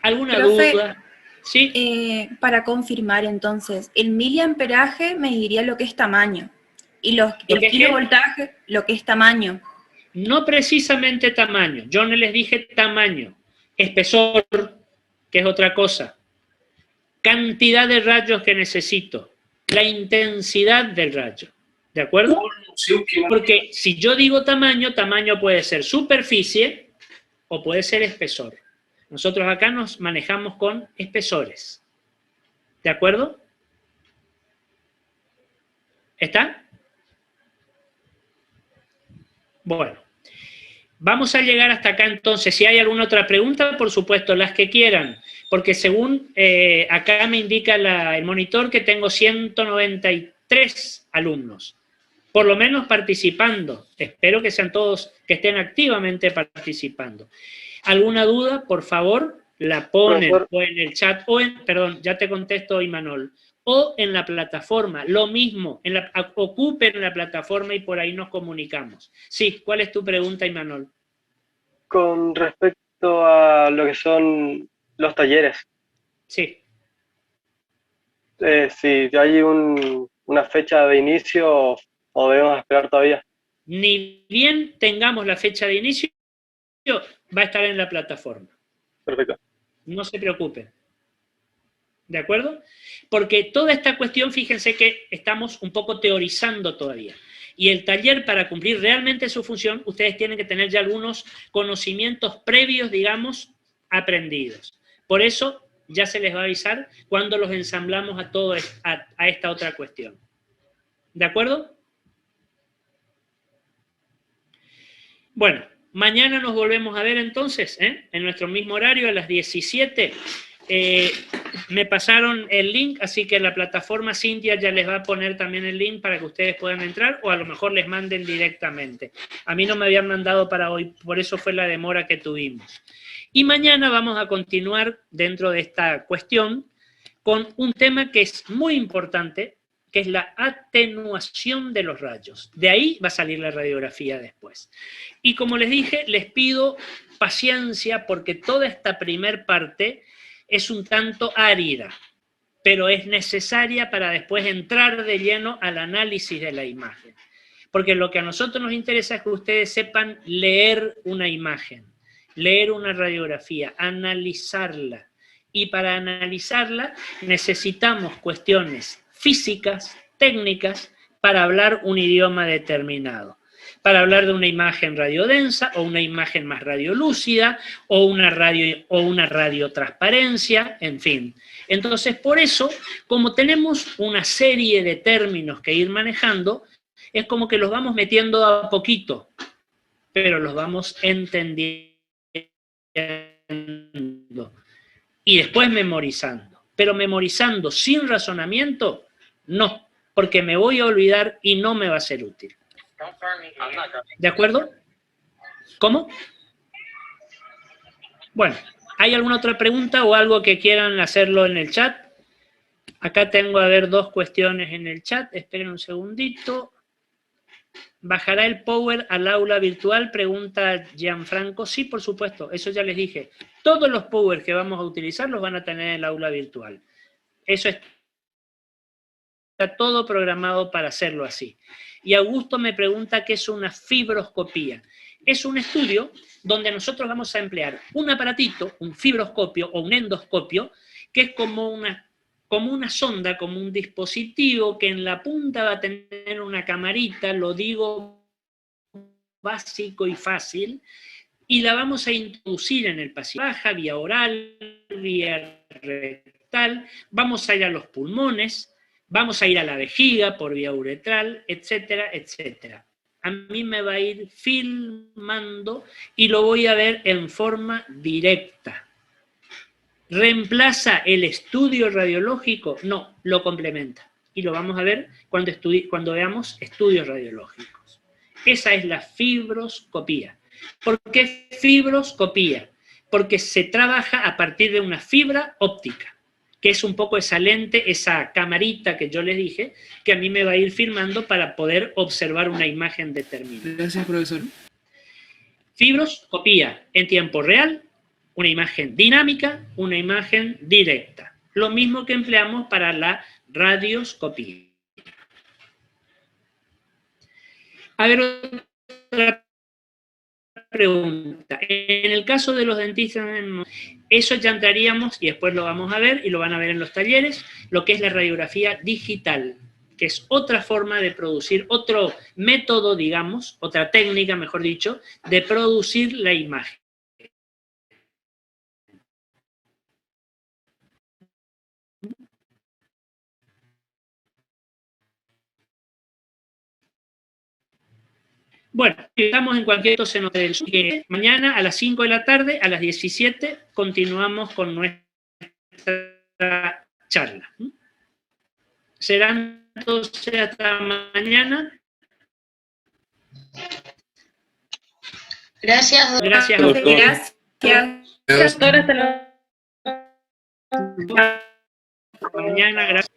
¿Alguna Profe, duda? ¿Sí? Para confirmar entonces, el miliamperaje me diría lo que es tamaño, y el kilovoltaje lo que es tamaño. No precisamente tamaño, yo no les dije tamaño, espesor, que es otra cosa, cantidad de rayos que necesito, la intensidad del rayo, ¿de acuerdo? Porque si yo digo tamaño, tamaño puede ser superficie o puede ser espesor. Nosotros acá nos manejamos con espesores, ¿de acuerdo? ¿Está? Bueno, vamos a llegar hasta acá entonces. Si hay alguna otra pregunta, por supuesto, las que quieran, porque según acá me indica el monitor que tengo 193 alumnos, por lo menos participando. Espero que sean todos, que estén activamente participando. ¿Alguna duda? Por favor, la ponen o en el chat, perdón, ya te contesto, Imanol, o en la plataforma, lo mismo, ocupen la plataforma y por ahí nos comunicamos. Sí, ¿cuál es tu pregunta, Imanol? Con respecto a lo que son los talleres. Sí. Si hay una fecha de inicio o debemos esperar todavía. Ni bien tengamos la fecha de inicio, va a estar en la plataforma. Perfecto. No se preocupen. ¿De acuerdo? Porque toda esta cuestión, fíjense que estamos un poco teorizando todavía. Y el taller, para cumplir realmente su función, ustedes tienen que tener ya algunos conocimientos previos, digamos, aprendidos. Por eso ya se les va a avisar cuando los ensamblamos a esta otra cuestión. ¿De acuerdo? Bueno, mañana nos volvemos a ver entonces, en nuestro mismo horario, a las 17. Me pasaron el link, así que la plataforma Cintia ya les va a poner también el link para que ustedes puedan entrar, o a lo mejor les manden directamente. A mí no me habían mandado para hoy, por eso fue la demora que tuvimos. Y mañana vamos a continuar dentro de esta cuestión con un tema que es muy importante, que es la atenuación de los rayos. De ahí va a salir la radiografía después. Y como les dije, les pido paciencia porque toda esta primer parte es un tanto árida, pero es necesaria para después entrar de lleno al análisis de la imagen. Porque lo que a nosotros nos interesa es que ustedes sepan leer una imagen, leer una radiografía, analizarla. Y para analizarla necesitamos cuestiones físicas, técnicas, para hablar un idioma determinado. Para hablar de una imagen radiodensa o una imagen más radiolúcida o una radiotransparencia, en fin. Entonces, por eso, como tenemos una serie de términos que ir manejando, es como que los vamos metiendo a poquito, pero los vamos entendiendo y después memorizando. Pero memorizando sin razonamiento, no, porque me voy a olvidar y no me va a ser útil. ¿De acuerdo? ¿Cómo? Bueno, ¿hay alguna otra pregunta o algo que quieran hacerlo en el chat? Acá tengo, a ver, 2 cuestiones en el chat. Esperen un segundito. ¿Bajará el Power al aula virtual? Pregunta Gianfranco. Sí, por supuesto, eso ya les dije. Todos los Power que vamos a utilizar los van a tener en el aula virtual. Eso está todo programado para hacerlo así. Y Augusto me pregunta qué es una fibroscopía. Es un estudio donde nosotros vamos a emplear un aparatito, un fibroscopio o un endoscopio, que es como una sonda, como un dispositivo que en la punta va a tener una camarita, lo digo básico y fácil, y la vamos a introducir en el paciente. Baja, vía oral, vía rectal, vamos a ir a los pulmones, vamos a ir a la vejiga por vía uretral, etcétera, etcétera. A mí me va a ir filmando y lo voy a ver en forma directa. ¿Reemplaza el estudio radiológico? No, lo complementa. Y lo vamos a ver cuando veamos estudios radiológicos. Esa es la fibroscopía. ¿Por qué fibroscopía? Porque se trabaja a partir de una fibra óptica, que es un poco esa lente, esa camarita que yo les dije, que a mí me va a ir filmando para poder observar una imagen determinada. Gracias, profesor. Fibroscopía en tiempo real, una imagen dinámica, una imagen directa. Lo mismo que empleamos para la radioscopía. A ver, otra pregunta. En el caso de los dentistas, eso ya entraríamos, y después lo vamos a ver, y lo van a ver en los talleres, lo que es la radiografía digital, que es otra forma de producir, otro método, digamos, otra técnica, mejor dicho, de producir la imagen. Bueno, estamos en cualquier doceno del sur. Mañana a las 5 de la tarde, a las 17, continuamos con nuestra charla. Serán entonces hasta mañana. Gracias. Gracias, doctor. Gracias. Doctor, hasta luego. Mañana, gracias.